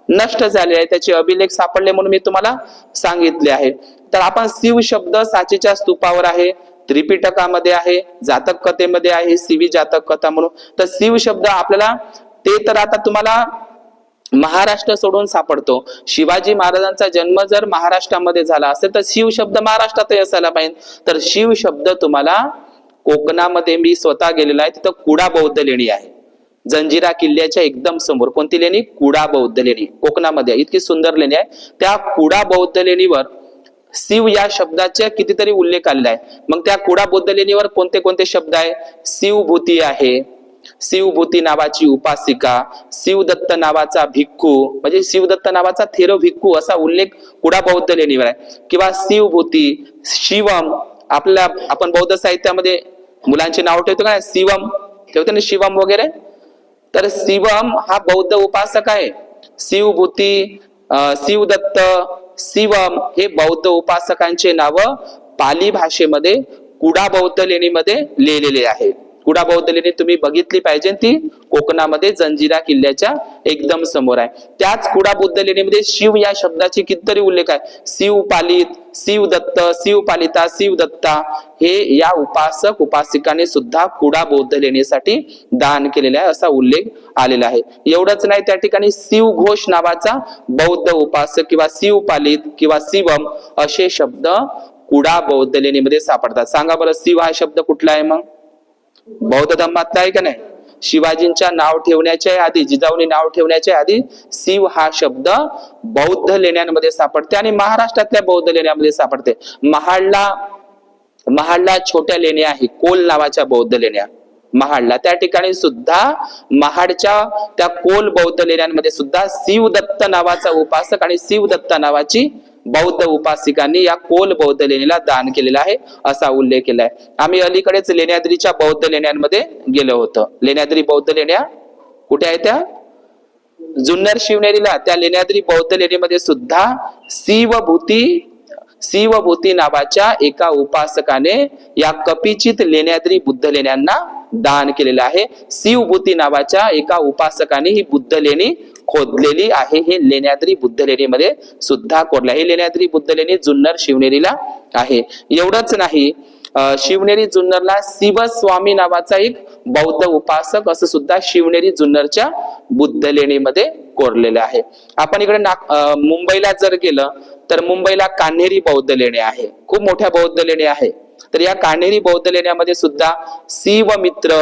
नष्ट झाले आहे, त्याचे अभिलेख सापडले म्हणून मी तुम्हाला सांगितले आहे. तर आपण शिव शब्द साचीच्या स्तूपावर आहे, त्रिपिटकामध्ये आहे, जातक कथेमध्ये आहे, शिवी जातक कथा म्हणून. तर शिव शब्द आपल्याला ते तर आता तुम्हाला महाराष्ट्र सोडून सापडतो. शिवाजी महाराजांचा जन्म जर महाराष्ट्रामध्ये झाला असेल तर शिव शब्द महाराष्ट्रातही असायला पाहिजे. तर शिव शब्द तुम्हाला कोकणामध्ये, मी स्वतः गेलेला आहे, तिथं कुडा बौद्ध लेणी आहे, जंजिरा किल्ल्याच्या एकदम समोर. कोणती लेणी? कुडा बौद्ध लेणी, कोकणामध्ये इतकी सुंदर लेणी आहे. त्या कुडा बौद्ध लेणीवर शिव या शब्दाचे कितीतरी उल्लेख आलेला आहे. मग त्या कुडा बौद्ध लेणीवर कोणते कोणते शब्द आहे? शिवभूती आहे, शिवभूती नावाची उपासिका, शिवदत्त नावाचा भिक्खू, म्हणजे शिवदत्त नावाचा थेरो भिक्खू असा उल्लेख कुडा बौद्ध लेणीवर आहे. किंवा शिवभूती, शिवम, आपण बौद्ध साहित्यामध्ये मुलांचे नाव ठेवतो का, शिवम ठेवतो ना, शिवम वगैरे. तर शिवम हा बौद्ध उपासक आहे. शिवभूती, शिवदत्त, शिवम हे बौद्ध उपासकांचे नाव पाली भाषेमध्ये कुडा बौद्ध लेणीमध्ये लिहिलेले आहे. कुडा बौद्ध लेणी तुम्ही बघितली पाहिजे, ती कोकणामध्ये जंजिरा किल्ल्याच्या एकदम समोर आहे. त्याच कुडा बौद्ध लेणीमध्ये शिव या शब्दाचे कितीतरी उल्लेख आहे. शिवपालित, शिवदत्त, शिवपालिता, शिवदत्ता हे या उपासिकाने सुद्धा कुडा बौद्ध लेणीसाठी दान केलेले आहे असा उल्लेख आलेला आहे. एवढंच नाही, त्या ठिकाणी शिवघोष नावाचा बौद्ध उपासक किंवा शिवपालित किंवा शिवम असे शब्द कुडा बौद्ध लेणीमध्ये सापडतात. सांगा बरं, शिव हा शब्द कुठला आहे? मग बौद्ध धर्मातला आहे का नाही? शिवाजींच्या नाव ठेवण्याच्या आधी, जिजाऊनी नाव ठेवण्याच्या आधी शिव हा शब्द बौद्ध लेण्यांमध्ये सापडते आणि महाराष्ट्रातल्या बौद्ध लेण्यांमध्ये सापडते. महाडला छोट्या लेण्या आहे, कोल नावाच्या बौद्ध लेण्या महाडला, त्या ठिकाणी सुद्धा महाडच्या त्या कोल बौद्ध लेण्यांमध्ये सुद्धा शिवदत्त नावाचा उपासक आणि शिवदत्ता नावाची बौद्ध उपासिकांनी या कोल बौद्ध लेणीला दान केलेला आहे असा उल्लेख केलाय. आम्ही अलीकडेच लेण्याद्रीच्या बौद्ध लेण्यांमध्ये गेलो होतो. लेण्याद्री बौद्ध लेण्या कुठे आहेत? त्या जुन्नर शिवनेरीला. त्या लेण्याद्री बौद्ध लेणीमध्ये सुद्धा शिवभूती नावाच्या एका उपासकाने या कपिचित लेण्याद्री बुद्ध लेण्यांना दान केलेलं आहे. शिवभूती नावाच्या एका उपासकाने ही बुद्ध लेणी खोदलेली आहे. हे लेण्याद्री बुद्ध लेणीमध्ये सुद्धा कोरले. ही लेण्याद्री बुद्ध लेणी जुन्नर शिवनेरीला आहे. एवढंच नाही, शिवनेरी जुन्नरला शिवस्वामी नावाचा एक बौद्ध उपासक असं सुद्धा शिवनेरी जुन्नरच्या बुद्ध लेणीमध्ये कोरलेलं आहे. आपण इकडे मुंबईला जर गेलं तर मुंबईला कान्हेरी बौद्ध लेणी आहे. खूप मोठ्या बौद्ध लेणी आहे. तर या कान्हेरी बौद्ध लेण्यामध्ये सुद्धा शिवमित्र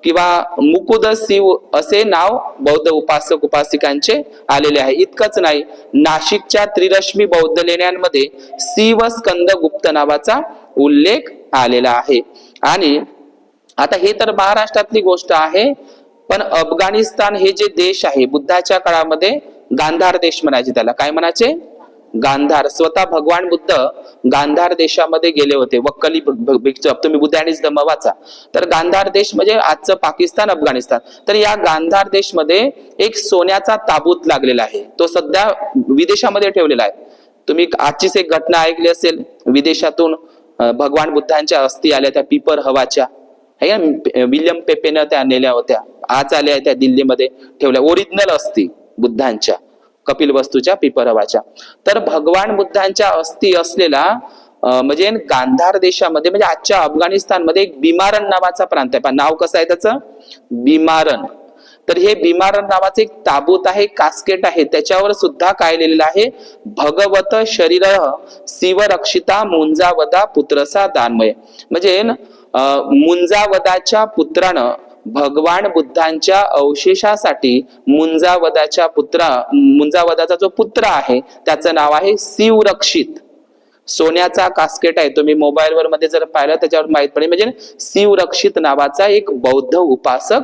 किंवा मुकुद शिव असे नाव बौद्ध उपासक उपासिकांचे आलेले आहे. इतकंच नाही, नाशिकच्या त्रिरश्मी बौद्ध लेण्यांमध्ये शिवस्कंद गुप्त नावाचा उल्लेख आलेला आहे. आणि आता हे तर महाराष्ट्रातली गोष्ट आहे, पण अफगाणिस्तान हे जे देश आहे, बुद्धाच्या काळामध्ये गांधार देश म्हणायचे, त्याला काय म्हणायचे? गांधार. स्वतः भगवान बुद्ध गांधार देशामध्ये गेले होते. वक्कली तुम्ही बुद्धानिझम वाचा. तर गांधार देश म्हणजे आजचं पाकिस्तान, अफगाणिस्तान. तर या गांधार देशमध्ये एक सोन्याचा ताबूत लागलेला आहे. तो सध्या विदेशामध्ये ठेवलेला आहे. तुम्ही आजचीच एक घटना ऐकली असेल, विदेशातून भगवान बुद्धांच्या अस्थी आल्या त्या पिपर हवाच्या, विल्यम पेपेनं त्या नेल्या होत्या. आज आल्या त्या दिल्लीमध्ये ठेवल्या, ओरिजिनल अस्थी बुद्धांच्या, कपिल वस्तूच्या पिपर हवाच्या. तर भगवान बुद्धांच्या अस्थी असलेला म्हणजे गांधार देशामध्ये म्हणजे आजच्या अफगाणिस्तानमध्ये एक बिमारन नावाचा प्रांत आहे. पण नाव कसं आहे त्याचं? बिमारन. तर हे बिमारन नावाचं एक ताबूत आहे, कास्केट आहे. त्याच्यावर सुद्धा काय लिहिलेलं आहे? भगवत शरीर शिवरक्षिता मुंजावदा पुत्रसा दानमय. म्हणजे मुंजावदाच्या पुत्रानं भगवान बुद्धांच्या अवशेषासाठी मुंजावदाचा जो पुत्र आहे त्याचं नाव आहे शिवरक्षित. सोन्याचा कास्केट आहे. तुम्ही मोबाईलवर मध्ये जर पाहिलं त्याच्यावर माहित पडेल. म्हणजे शिवरक्षित नावाचा एक बौद्ध उपासक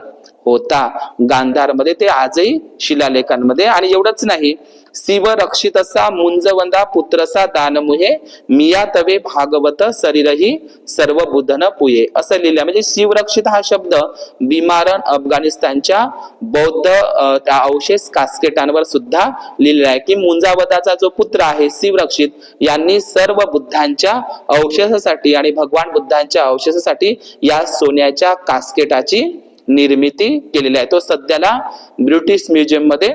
होता गांधारमध्ये. ते आजही शिलालेखांमध्ये. आणि एवढंच नाही, शिवरक्षित असा मुंजवंदा पुत्रसा दानमुहे मिया तवे भागवत शरीरही सर्व बुधन पुये असं लिहिलं. म्हणजे शिवरक्षित हा शब्द बिमारन अफगाणिस्तानच्या बौद्ध त्या अवशेष कास्केटांवर सुद्धा लिहिलेला आहे की मुंजावदाचा जो पुत्र आहे शिवरक्षित यांनी सर्व बुद्धांच्या अवशेषासाठी आणि भगवान बुद्धांच्या अवशेषासाठी या सोन्याच्या कास्केटाची निर्मिती केलेली आहे. तो सध्याला ब्रिटिश म्युझियम मध्ये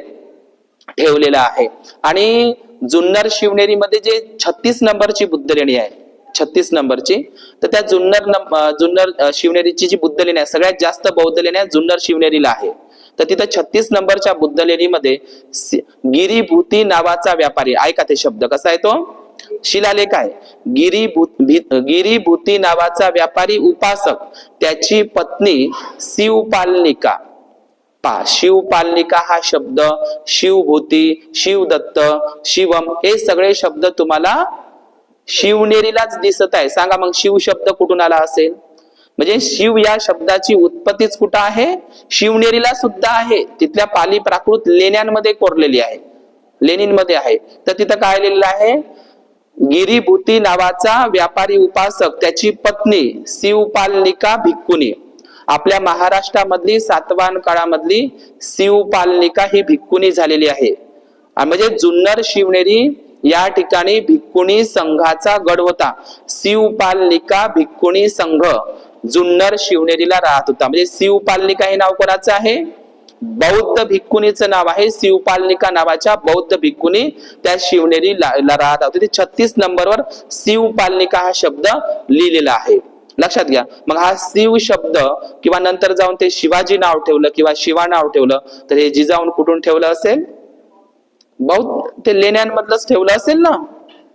ठेवलेला आहे. आणि जुन्नर शिवनेरीमध्ये जे 36 नंबरची बुद्ध लेणी आहे, 36 नंबरची, तर त्या जुन्नर शिवनेरीची जी बुद्ध लेणी आहे, सगळ्यात जास्त बौद्ध लेण्या जुन्नर शिवनेरीला आहे. तर तिथं 36 नंबरच्या बुद्ध लेणीमध्ये गिरीभूती नावाचा व्यापारी, ऐका ते शब्द कसा आहे तो, शिलालेख आहे. गिरीभूती नावाचा व्यापारी उपासक, त्याची पत्नी शिवपालनिका. शिवपालनिका हा शब्द, शिवभूती, शिवदत्त, शिवम हे सगळे शब्द तुम्हाला शिवनेरीलाच दिसत आहे. सांगा मग शिव शब्द कुठून आला असेल? म्हणजे शिव या शब्दाची उत्पत्तीच कुठं आहे? शिवनेरीला सुद्धा आहे. तिथल्या पाली प्राकृत लेण्यांमध्ये कोरलेली आहे, लेणींमध्ये आहे. तर तिथं काय लिहिलेलं आहे? गिरीभूती नावाचा व्यापारी उपासक, त्याची पत्नी शिवपालनिका भिक्कुनी. आपल्या महाराष्ट्रामधली सातवाहन काळामधली शिवपालनिका ही भिक्कुनी झालेली आहे. म्हणजे जुन्नर शिवनेरी या ठिकाणी भिक्कुनी संघाचा गड होता. शिवपालनिका भिक्कुनी संघ जुन्नर शिवनेरीला राहत होता. म्हणजे शिवपालनिका हे नाव कोणाचं आहे? बौद्ध भिक्कुनीचं नाव आहे. शिवपालनिका नावाच्या बौद्ध भिक्कुनी त्या शिवनेरीला राहत होते. 36 नंबरवर शिवपालनिका हा शब्द लिहिलेला आहे, लक्षात घ्या. मग हा शिव शब्द किंवा नंतर जाऊन ते शिवाजी नाव ठेवलं किंवा शिवा नाव ठेवलं, तर हे जिजाऊन कुठून ठेवलं असेल? ते लेण्यांमधलंच ठेवलं असेल ना,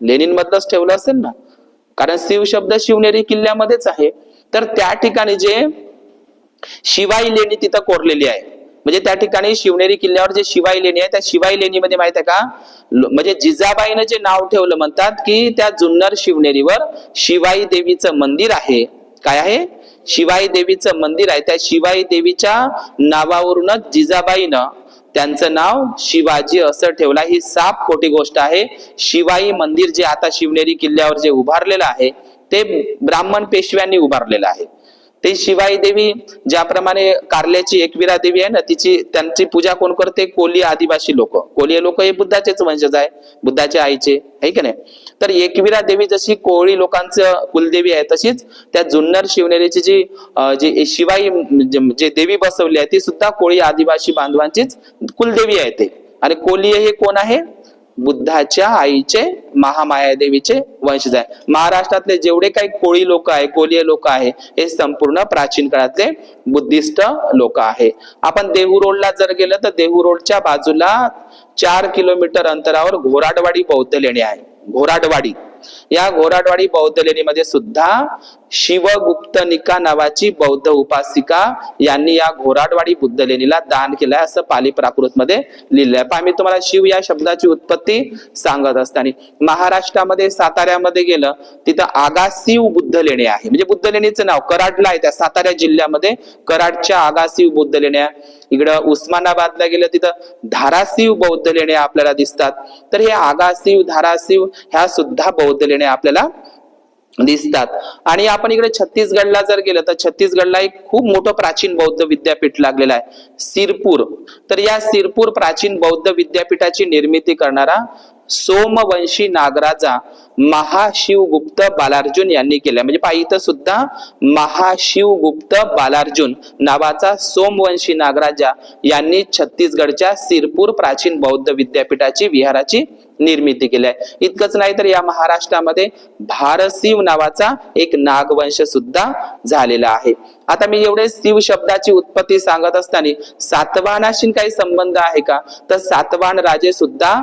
लेणींमधलंच ठेवलं असेल ना, कारण शिव शब्द शिवनेरी किल्ल्यामध्येच आहे. तर त्या ठिकाणी जे शिवाई लेणी तिथं कोरलेली आहे, म्हणजे त्या ठिकाणी शिवनेरी किल्ल्यावर जे शिवाई लेणी आहे, त्या शिवाई लेणीमध्ये माहित आहे का, म्हणजे जिजाबाईनं जे नाव ठेवलं, म्हणतात की त्या जुन्नर शिवनेरीवर शिवाई देवीचं मंदिर आहे. काय आहे? शिवाई देवीचं मंदिर आहे. त्या शिवाई देवीच्या नावावरूनच जिजाबाईनं त्यांचं नाव शिवाजी असं ठेवलं. ही साफ खोटी गोष्ट आहे. शिवाई मंदिर जे आता शिवनेरी किल्ल्यावर जे उभारलेलं आहे ते ब्राह्मण पेशव्यांनी उभारलेलं आहे. ते शिवाई देवी, ज्याप्रमाणे कार्ल्याची एकविरा देवी आहे ना, त्यांची पूजा कोण करते? कोली आदिवासी लोक. कोली लोक हे बुद्धाचेच वंशज आहे, बुद्धाच्या आईचे, आहे की नाही? तर एकविरा देवी जशी कोळी लोकांचं कुलदेवी आहे, तशीच त्या जुन्नर शिवनेरीची जी शिवाई जे देवी बसवली आहे, ती सुद्धा कोळी आदिवासी बांधवांचीच कुलदेवी आहे ते. आणि कोली हे कोण आहे? बुद्धाच्या आईचे, महामाया देवीचे वंशज आहे. महाराष्ट्रातले जेवढे काही कोळी लोक आहे, कोलीय लोक आहे, हे संपूर्ण प्राचीन काळातले बुद्धिस्ट लोक आहे. आपण देहू रोडला जर गेलं तर देहू रोडच्या बाजूला 4 किलोमीटर अंतरावर घोराडवाडी बौद्ध लेणी आहे. घोराडवाडी, या घोराडवाडी बौद्ध लेणीमध्ये सुद्धा शिवगुप्तनिका नावाची बौद्ध उपासिका यांनी या घोराडवाडी बुद्ध लेणीला दान केलंय, असं पाली प्राकृत मध्ये लिहिलंय. पहा, मी तुम्हाला शिव या शब्दाची उत्पत्ती सांगत असताना महाराष्ट्रामध्ये साताऱ्यामध्ये गेलं, तिथं आगाशिव बुद्ध लेणी आहे. म्हणजे बुद्ध लेणीचं नाव कराडला आहे, त्या सातारा जिल्ह्यामध्ये कराडच्या आगाशिव बुद्ध लेण्या. इकडं उस्मानाबादला गेलं तिथं धाराशिव बौद्ध लेण्या आपल्याला दिसतात. तर हे आगाशिव, धाराशिव ह्या सुद्धा बौद्ध लेण्या आपल्याला दिसतात. आणि आपण इकडे छत्तीसगडला जर गेलं तर छत्तीसगडला एक खूप मोठं प्राचीन बौद्ध विद्यापीठ लागलेलं आहे, सिरपूर. तर या सिरपूर प्राचीन बौद्ध विद्यापीठाची निर्मिती करणारा सोमवंशी नागराजा महाशिवगुप्त बालार्जुन यांनी केल्या. म्हणजे पहा, इथं सुद्धा महाशिवगुप्त बालार्जुन नावाचा सोमवंशी नागराजा यांनी छत्तीसगडच्या सिरपूर प्राचीन बौद्ध विद्यापीठाची विहाराची निर्मिती केली आहे. इतकंच नाही तर या महाराष्ट्रामध्ये भारशिव नावाचा एक नागवंश सुद्धा झालेला आहे. आता मी एवढे शिव शब्दाची उत्पत्ती सांगत असताना सातवाहनाशी काही संबंध आहे का? तर सातवाहन राजे सुद्धा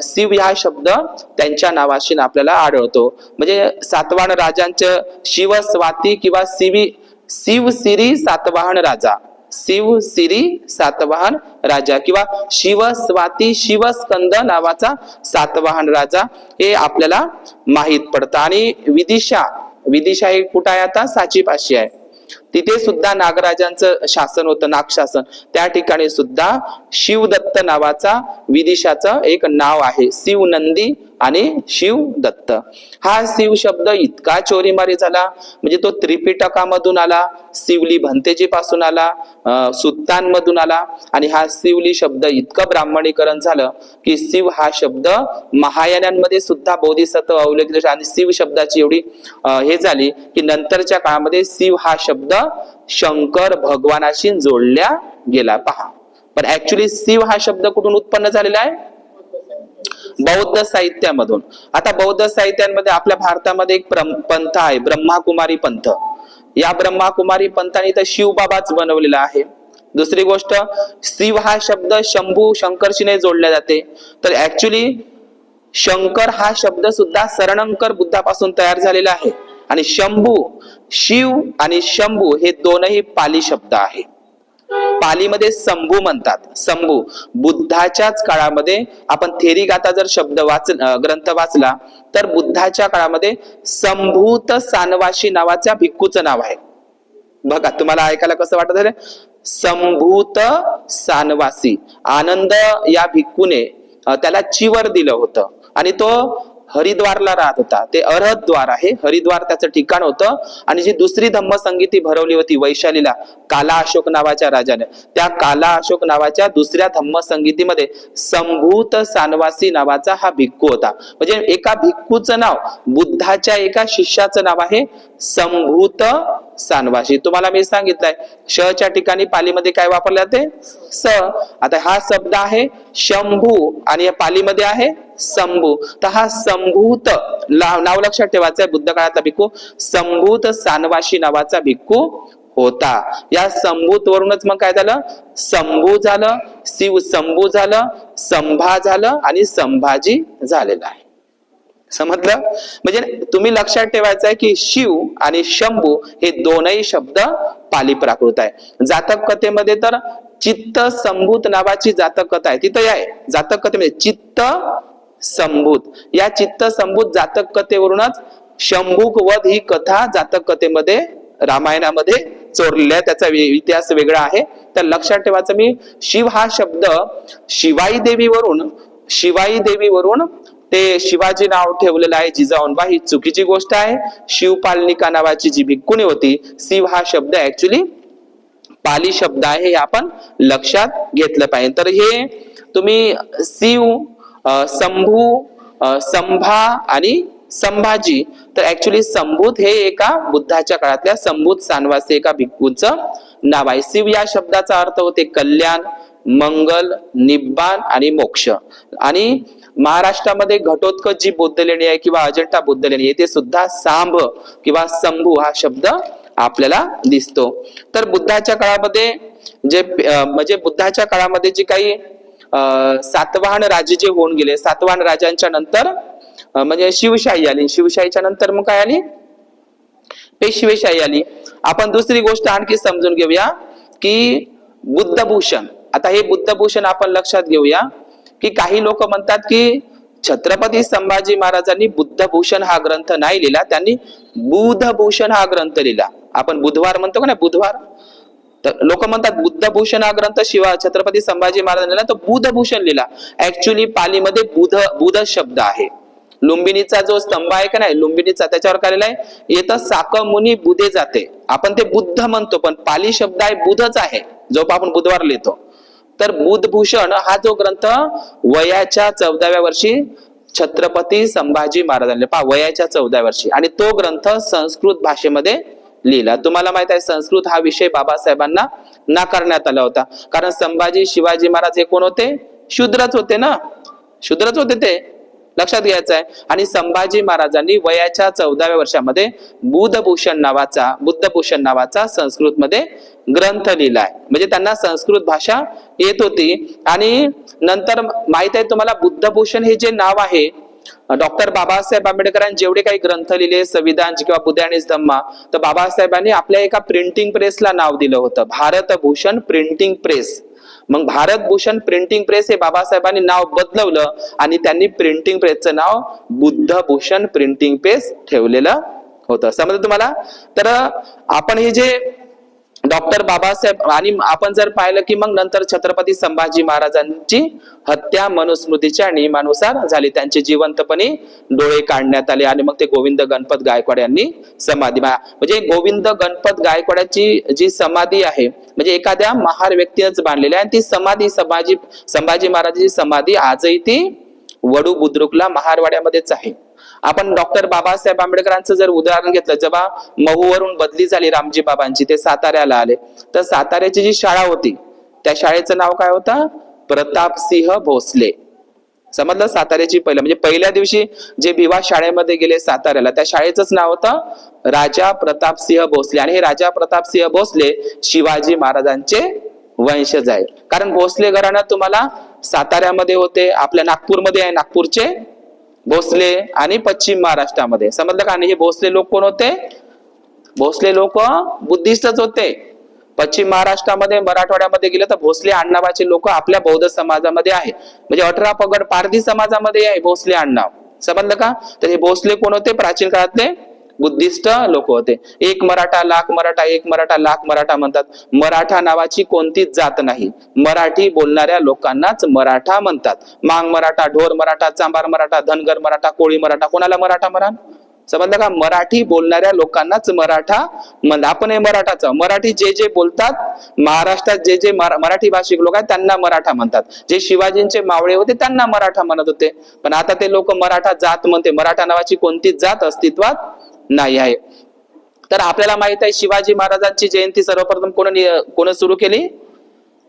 शिव हा शब्द त्यांच्या नावाशी आपल्याला आढळतो. म्हणजे सातवाहन राजांचं शिवस्वाती किंवा शिवसिरी सातवाहन राजा, शिवसिरी सातवाहन राजा किंवा शिवस्वाती शिवस्कंद नावाचा सातवाहन राजा हे आपल्याला माहित पडतं. आणि विदिशा हे कुठं आहे? आता साचीपाशी आहे. तिथे सुद्धा नागराजांचं शासन होतं, नागशासन. त्या ठिकाणी सुद्धा शिवदत्त नावाचा विदिशाचं एक नाव आहे, शिवनंदी आणि शिवदत्त. हा शिव शब्द इतका चोरीमारी झाला, म्हणजे तो त्रिपिटकामधून आला, शिवली भंतेजी पासून आला, सुत्तांमधून आला. आणि हा शिवली शब्द इतकं ब्राह्मणीकरण झालं की शिव हा शब्द महायानांमध्ये सुद्धा बोधिसत्व अवलेखित. आणि शिव शब्दाची एवढी हे झाली की नंतरच्या काळामध्ये शिव हा शब्द शंकर भगवानाशी जोडल्या गेला. पहा, पण ऍक्च्युली शिव हा शब्द कुठून उत्पन्न झालेला आहे? बौद्ध साहित्यामधून. आता बौद्ध साहित्यांमध्ये आपल्या भारतामध्ये एक पंथ आहे, ब्रह्माकुमारी पंथ. या ब्रह्माकुमारी पंथाने तर शिवबाबाच बनवलेला आहे. दुसरी गोष्ट, शिव हा शब्द शंभू शंकरशीने जोडला जाते. तर ऍक्च्युली शंकर हा शब्द सुद्धा शरणंकर बुद्धापासून तयार झालेला आहे. आणि शंभू, शिव आणि शंभू हे दोनही पाली शब्द आहे. पालीमध्ये शंभू म्हणतात. शंभू बुद्धाच्याच काळामध्ये आपण थेरीगाथा जर शब्द ग्रंथ वाचला तर बुद्धाच्या काळामध्ये संभूत सानवाशी नावाच्या भिक्खूचं नाव आहे. बघा, तुम्हाला ऐकायला कसं वाटत आहे? संभूत सानवासी. आनंद या भिक्खूने त्याला चिवर दिलं होतं आणि तो हरिद्वारला राहत होता. ते अरहद्वार आहे, हरिद्वार त्याचं ठिकाण होतं. आणि जी दुसरी धम्मसंगीती भरवली होती वैशालीला काला अशोक नावाच्या राजाने, त्या काला अशोक नावाच्या दुसऱ्या धम्मसंगीतीमध्ये संभूत सानवासी नावाचा हा भिक्खू होता. म्हणजे एका भिक्खूचं नाव, बुद्धाच्या एका शिष्याचं नाव आहे संभूत सानवासी. तुम्हाला मी सांगितलंय शच्या ठिकाणी पालीमध्ये काय वापरले जाते? स. आता हा शब्द आहे शंभू आणि पालीमध्ये आहे संभू. तर हा संभूत नाव लक्षात ठेवायचं आहे. बुद्ध काळातला भिक्खू संभूत सानवासी नावाचा भिक्खू होता. या संभूत वरूनच मग काय झालं? शंभू झालं, शिव शंभू झालं, संभा झालं आणि संभाजी झालेला आहे. समजलं? म्हणजे तुम्ही लक्षात ठेवायचं आहे की शिव आणि शंभू हे दोनही शब्द पाली प्राकृत आहे. जातक कथेमध्ये तर चित्त संभूत नावाची जातक कथा आहे. तिथं आहे जातक कथेमध्ये चित्त संभूत. या चित्त संभूत जातक कथेवरूनच शंभूक वध ही कथा जातक कथेमध्ये रामायणामध्ये चोरलेला आहे. त्याचा इतिहास वेगळा आहे. तर लक्षात ठेवायचं, मी शिव हा शब्द शिवाई देवीवरून ते शिवाजी नाव ठेवलेलं आहे जिजाऊंबा, ही चुकीची गोष्ट आहे. शिवपालनिका नावाची जी भिक्कुणी होती, शिव हा शब्द ऍक्च्युली पाली शब्द आहे, हे आपण लक्षात घेतलं पाहिजे. तर हे तुम्ही शिव, शंभू, संभा आणि संभाजी, तर ऍक्च्युली संभूत हे एका बुद्धाच्या काळातल्या संभूत सानवासे एका भिक्खूंचं नाव आहे. शिव या शब्दाचा अर्थ होते कल्याण, मंगल, निब्बाण आणि मोक्ष. आणि महाराष्ट्रामध्ये घटोत्कच जी बुद्ध लेणी आहे किंवा अजंठा बुद्ध लेणी आहे, ते सुद्धा सांभ किंवा शंभू हा शब्द आपल्याला दिसतो. तर बुद्धाच्या काळामध्ये जे म्हणजे बुद्धाच्या काळामध्ये जे काही सातवाहन राजे जे होऊन गेले, सातवाहन राजांच्या नंतर म्हणजे शिवशाही आली, शिवशाहीच्या नंतर मग काय आली, पेशवेशाही आली. आपण दुसरी गोष्ट आणखी समजून घेऊया की बुद्धभूषण. आता हे बुद्धभूषण आपण लक्षात घेऊया की काही लोक म्हणतात की छत्रपती संभाजी महाराजांनी बुद्धभूषण हा ग्रंथ नाही लिहिला, त्यांनी बुधभूषण हा ग्रंथ लिहिला. आपण बुधवार म्हणतो का ना, बुधवार, तर लोक म्हणतात बुद्धभूषण हा ग्रंथ छत्रपती संभाजी महाराजांनी लिहिला, तर बुधभूषण लिहिला. ऍक्च्युली पालीमध्ये बुध शब्द आहे. लुंबिनीचा जो स्तंभ आहे का नाही, लुंबिनीचा, त्याच्यावर काय लिहिलंय, येतं साकमुनी बुधे जाते. आपण ते बुद्ध म्हणतो, पण पाली शब्द आहे बुधच आहे, जो आपण बुधवार लिहितो. तर बुधभूषण हा जो ग्रंथ वयाच्या 14व्या वर्षी छत्रपती संभाजी महाराजांनी, वयाच्या 14व्या वर्षी, आणि तो ग्रंथ संस्कृत भाषेमध्ये लिहिला. तुम्हाला माहित आहे संस्कृत हा विषय बाबासाहेबांना नाकारण्यात आला होता, कारण संभाजी शिवाजी महाराज हे कोण होते, शूद्रच होते ना, शूद्रच होते, ते लक्षात घ्यायचं आहे. आणि संभाजी महाराजांनी वयाच्या 14व्या वर्षामध्ये बुद्धभूषण नावाचा संस्कृतमध्ये ग्रंथ लिहिलाय, म्हणजे त्यांना संस्कृत भाषा येत होती. आणि नंतर माहित आहे तुम्हाला, बुद्धभूषण हे जे नाव आहे, डॉक्टर बाबासाहेब आंबेडकरांनी जेवढे काही ग्रंथ लिहिले, संविधान किंवा बुद्धानिस धम्मा, तर बाबासाहेबांनी आपल्या एका प्रिंटिंग प्रेसला नाव दिलं होतं, भारतभूषण प्रिंटिंग प्रेस. मग भारतभूषण प्रिंटिंग प्रेस हे बाबासाहेबांनी नाव बदलवलं आणि त्यांनी प्रिंटिंग प्रेसचं नाव बुद्धभूषण प्रिंटिंग प्रेस ठेवलेलं होतं. समजलं तुम्हाला? तर आपण हे जे डॉक्टर बाबासाहेब, आणि आपण जर पाहिलं की मग नंतर छत्रपती संभाजी महाराजांची हत्या मनुस्मृतीच्या नियमानुसार झाली, त्यांचे जिवंतपणे डोळे काढण्यात आले आणि मग ते गोविंद गणपत गायकवाड यांनी समाधी, म्हणजे गोविंद गणपत गायकवाडाची जी समाधी आहे, म्हणजे एखाद्या महार व्यक्तीनेच बांधलेली आहे, आणि ती समाधी संभाजी महाराजांची समाधी आजही ती वडू बुद्रुकला महारवाड्यामध्येच आहे. आपण डॉक्टर बाबासाहेब आंबेडकरांचं जर उदाहरण घेतलं, जेव्हा महूवरून बदली झाली रामजी बाबांची, ते साताऱ्याला आले, तर साताऱ्याची जी शाळा होती त्या शाळेचं नाव काय होतं, प्रतापसिंह भोसले. समजलं? साताऱ्याची म्हणजे पहिल्या दिवशी जे भिवा शाळेमध्ये गेले साताऱ्याला, त्या शाळेचंच नाव होतं राजा प्रतापसिंह भोसले. आणि हे राजा प्रतापसिंह भोसले शिवाजी महाराजांचे वंशज आहे, कारण भोसले घराणं तुम्हाला साताऱ्यामध्ये होते, आपल्या नागपूरमध्ये आहे, नागपूरचे भोसले, आणि पश्चिम महाराष्ट्रामध्ये. समजलं का? आणि हे भोसले लोक कोण होते, भोसले लोक बुद्धिस्टच होते. पश्चिम महाराष्ट्रामध्ये मराठवाड्यामध्ये गेले तर भोसले आडनावाचे लोक आपल्या बौद्ध समाजामध्ये आहे, म्हणजे 18 पगड पारधी समाजामध्ये आहे भोसले आडनाव. समजलं का? तर हे भोसले कोण होते, प्राचीन काळातले बुद्धिस्ट लोक होते. एक मराठा लाख मराठा, एक मराठा लाख मराठा म्हणतात. मराठा नावाची कोणतीच जात नाही, मराठी बोलणाऱ्या लोकांनाच मराठा म्हणतात. मांग मराठा, ढोर मराठा, चांभार मराठा, धनगर मराठा, कोळी मराठा, कोणाला मराठा म्हणा? समजलं का? मराठी बोलणाऱ्या लोकांनाच मराठा म्हणतात. आपण हे मराठाच, मराठी जे बोलतात महाराष्ट्रात, जे मराठी भाषिक लोक आहेत त्यांना मराठा म्हणतात. जे शिवाजींचे मावळे होते त्यांना मराठा म्हणत होते, पण आता ते लोक मराठा जात म्हणते. मराठा नावाची कोणतीच जात अस्तित्वात नाही आहे. तर आपल्याला माहित आहे शिवाजी महाराजांची जयंती सर्वप्रथम कोण सुरू केली,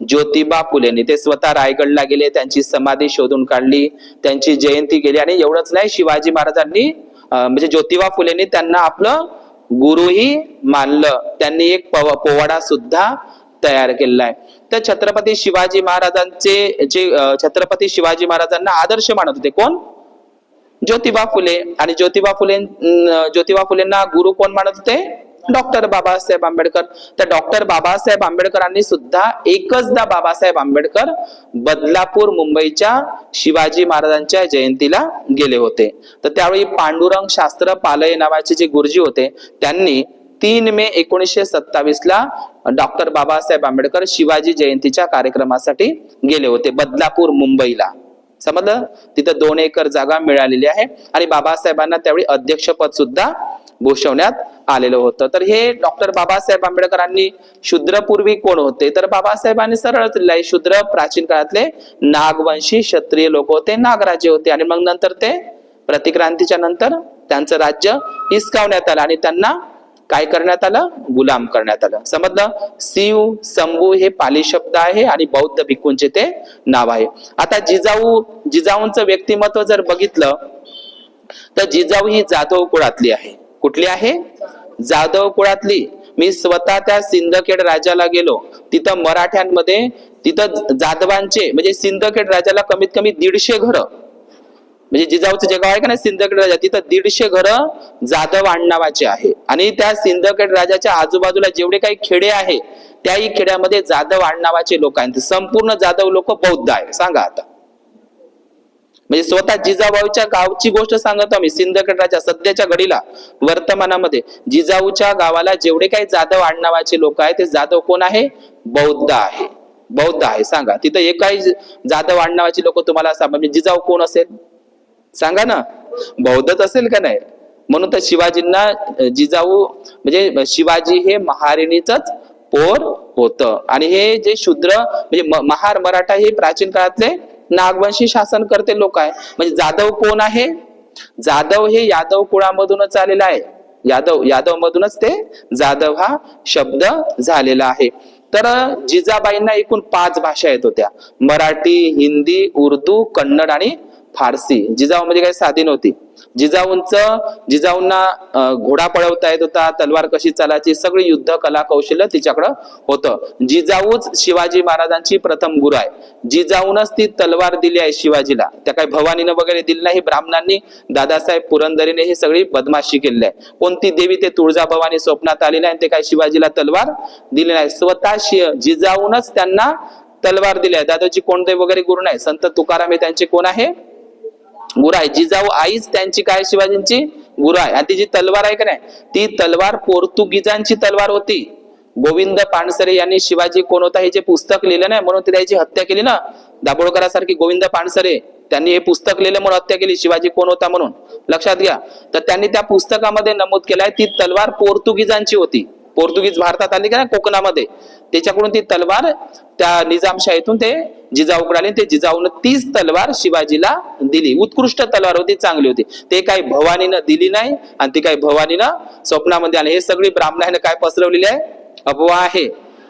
ज्योतिबा फुलेंनी. ते स्वतः रायगडला गेले, त्यांची समाधी शोधून काढली, त्यांची जयंती केली. आणि एवढंच नाही, शिवाजी महाराजांनी म्हणजे ज्योतिबा फुलेंनी त्यांना आपलं गुरुही मानलं, त्यांनी एक पोवाडा सुद्धा तयार केलेला आहे. तर छत्रपती शिवाजी महाराजांचे जे छत्रपती शिवाजी महाराजांना आदर्श मानत होते कोण, ज्योतिबा फुले. आणि ज्योतिबा फुलेंना गुरु कोण मानत होते, डॉक्टर बाबासाहेब आंबेडकर. तर डॉक्टर बाबासाहेब आंबेडकरांनी सुद्धा एकचदा बाबासाहेब आंबेडकर बदलापूर मुंबईच्या शिवाजी महाराजांच्या जयंतीला गेले होते. तर त्यावेळी पांडुरंग शास्त्र पालय नावाचे जे गुरुजी होते, त्यांनी 3 मे 1927 ला डॉक्टर बाबासाहेब आंबेडकर शिवाजी जयंतीच्या कार्यक्रमासाठी गेले होते बदलापूर मुंबईला. समजलं? तिथं 2 एकर जागा मिळालेली आहे आणि बाबासाहेबांना त्यावेळी अध्यक्षपद सुद्धा भूषवण्यात आलेलं होतं. तर हे डॉक्टर बाबासाहेब आंबेडकरांनी शूद्रपूर्वी कोण होते? तर बाबासाहेबांनी सरळ दिलेलं आहे, शूद्र प्राचीन काळातले नागवंशी क्षत्रिय लोक होते, नागराजे होते. आणि मग नंतर ते प्रतिक्रांतीच्या नंतर त्यांचं राज्य हिसकावण्यात आलं आणि त्यांना काय करण्यात आलं? गुलाम करण्यात आलं. समजलं? शिव शंभू हे पाली शब्द आहे आणि बौद्ध भिक्खूंचे ते नाव आहे. आता जिजाऊंचं व्यक्तिमत्व जर बघितलं तर जिजाऊ ही जाधव कुळातली आहे. कुठली आहे? जाधव कुळातली. मी स्वतः त्या सिंदखेड राजाला गेलो, तिथं मराठ्यांमध्ये तिथं जाधवांचे म्हणजे सिंदखेड राजाला कमीत कमी 150 घरं, म्हणजे जिजाऊचं जे गाव आहे का नाही सिंदखेड राजा, तिथं 150 घरं जाधव आडनावाचे आहे. आणि त्या सिंदखेड राजाच्या आजूबाजूला जेवढे काही खेडे आहे त्याही खेड्यामध्ये जाधव आडनावाचे लोक आहेत. संपूर्ण जाधव लोक बौद्ध आहे. सांगा आता, म्हणजे स्वतः जिजाऊच्या गावची गोष्ट सांगत आम्ही. सिंदखेड राजा सध्याच्या घडीला वर्तमानामध्ये जिजाऊच्या गावाला जेवढे काही जाधव आडनावाचे लोक आहेत ते जाधव कोण आहे? बौद्ध आहे. बौद्ध आहे. सांगा तिथं एकाही जाधव आडनावाचे लोक तुम्हाला म्हणजे जिजाऊ कोण असेल? सांगा ना, बौद्धच असेल का नाही? म्हणून तर शिवाजींना जिजाऊ म्हणजे शिवाजी हे महाराणीचंच पोर होतं. आणि हे जे शूद्र म्हणजे महार मराठा हे प्राचीन काळातले नागवंशी शासन करते लोक आहे. म्हणजे जाधव कोण आहे? जाधव हे यादव कुळामधूनच आलेला आहे. यादव मधूनच ते जाधव हा शब्द झालेला आहे. तर जिजाबाईंना एकूण 5 भाषा येत होत्या, मराठी, हिंदी, उर्दू, कन्नड आणि फारसी. जिजाऊ म्हणजे काही साधी नव्हती. जिजाऊंना घोडा पळवता येत होता, तलवार कशी चालायची, सगळी युद्ध कला कौशल्य तिच्याकडं होतं. जिजाऊच शिवाजी महाराजांची प्रथम गुरु आहे. जिजाऊनच ती तलवार दिली आहे शिवाजीला. त्या काही भवानीनं वगैरे दिली नाही. ब्राह्मणांनी, दादासाहेब पुरंदरेने हे सगळी बदमाशी केलेली आहे. कोणती देवी ते तुळजाभवानी स्वप्नात आली नाही, ते काही शिवाजीला तलवार दिली नाही. स्वतः जिजाऊनच त्यांना तलवार दिली आहे. दादाजी कोणते वगैरे गुरु नाही. संत तुकाराम हे त्यांचे कोण आहे? गुरु आहे. जिजाऊ आईच त्यांची काय शिवाजींची गुरु आहे. आणि ती जी तलवार आहे का नाही, ती तलवार पोर्तुगीजांची तलवार होती. गोविंद पानसरे यांनी शिवाजी कोण होता हे जे पुस्तक लिहिलं नाही म्हणून त्याची हत्या केली ना. दाभोळकरांसारखी गोविंद पानसरे त्यांनी हे पुस्तक लिहिलं म्हणून हत्या केली शिवाजी कोण होता म्हणून. लक्षात घ्या. तर त्यांनी त्या पुस्तकामध्ये नमूद केलाय ती तलवार पोर्तुगीजांची होती. पोर्तुगीज भारतात आली का ना कोकणामध्ये, त्याच्याकडून ती तलवार त्या निजामशाहीतून ते जिजाऊकडे आली. ते जिजाऊन तीच तलवार शिवाजीला दिली. उत्कृष्ट तलवार होती, चांगली होती. ते काही भवानीनं दिली नाही आणि ती काही भवानीनं स्वप्नामध्ये आली. हे सगळी ब्राह्मणाने काय पसरवलेली आहे? अफवा आहे.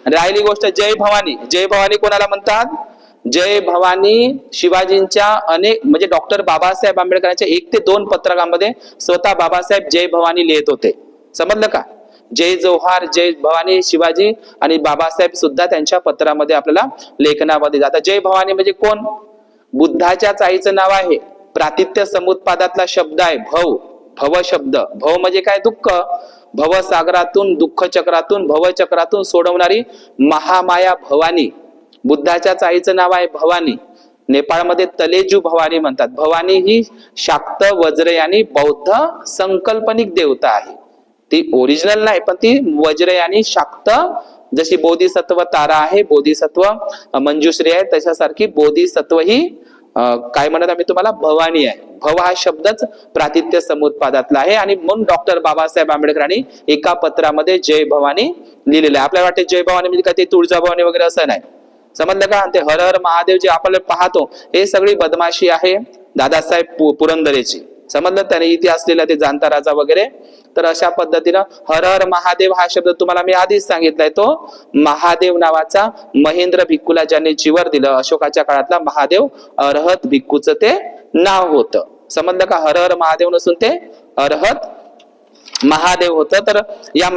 राहिली गोष्ट जय भवानी. जय भवानी कोणाला म्हणतात? जय भवानी शिवाजींच्या अनेक म्हणजे डॉक्टर बाबासाहेब आंबेडकरांच्या 1 ते 2 पत्रकामध्ये स्वतः बाबासाहेब जय भवानी लिहित होते. समजलं का? जय जोहार, जय भवानी शिवाजी आणि बाबासाहेब सुद्धा त्यांच्या पत्रामध्ये आपल्याला लेखनामध्ये जातात. जय भवानी म्हणजे कोण? बुद्धाच्याच आईचं नाव आहे. प्रातिथ्य समुत्पादातला शब्द आहे भव. भव शब्द. भव म्हणजे काय? दुःख. भवसागरातून, दुःख चक्रातून, भवचक्रातून सोडवणारी महामाया भवानी. बुद्धाच्याच आईचं नाव आहे भवानी. नेपाळमध्ये तलेजू भवानी म्हणतात. भवानी ही शाक्त, वज्रयानी बौद्ध संकल्पनिक देवता आहे. ती ओरिजिनल नाही पण ती वज्रयानी शाक्त, जशी बोधिसत्व तारा आहे, बोधिसत्व मंजुश्री आहे, तशासारखी बोधिसत्व ही काय म्हणत आम्ही तुम्हाला भवानी आहे. भव हा शब्दच प्रातिथ्य समुत्पादातला आहे. आणि म्हणून डॉक्टर बाबासाहेब आंबेडकरांनी एका पत्रामध्ये जय भवानी लिहिलेलं आहे. आपल्याला वाटते जय भवानी म्हणजे काय ते तुळजाभवानी वगैरे असं नाही. समजलं का? ते हर हर महादेव जे आपण पाहतो हे सगळी बदमाशी आहे दादासाहेब पुरंदरेची. समजलं? त्याने इतिहास लिहिला ते जाणता राजा वगैरे. तर अशा पद्धतीनं हर हर महादेव हा शब्द तुम्हाला मी आधीच सांगितलाय, तो महादेव नावाचा महेंद्र भिक्खूला ज्यांनी जीवर दिलं, अशोकाच्या काळातला महादेव अरहत भिक्खूचं ते नाव होतं. समजलं का? हर हर महादेव नसून ते अरहत महादेव होतं. तर या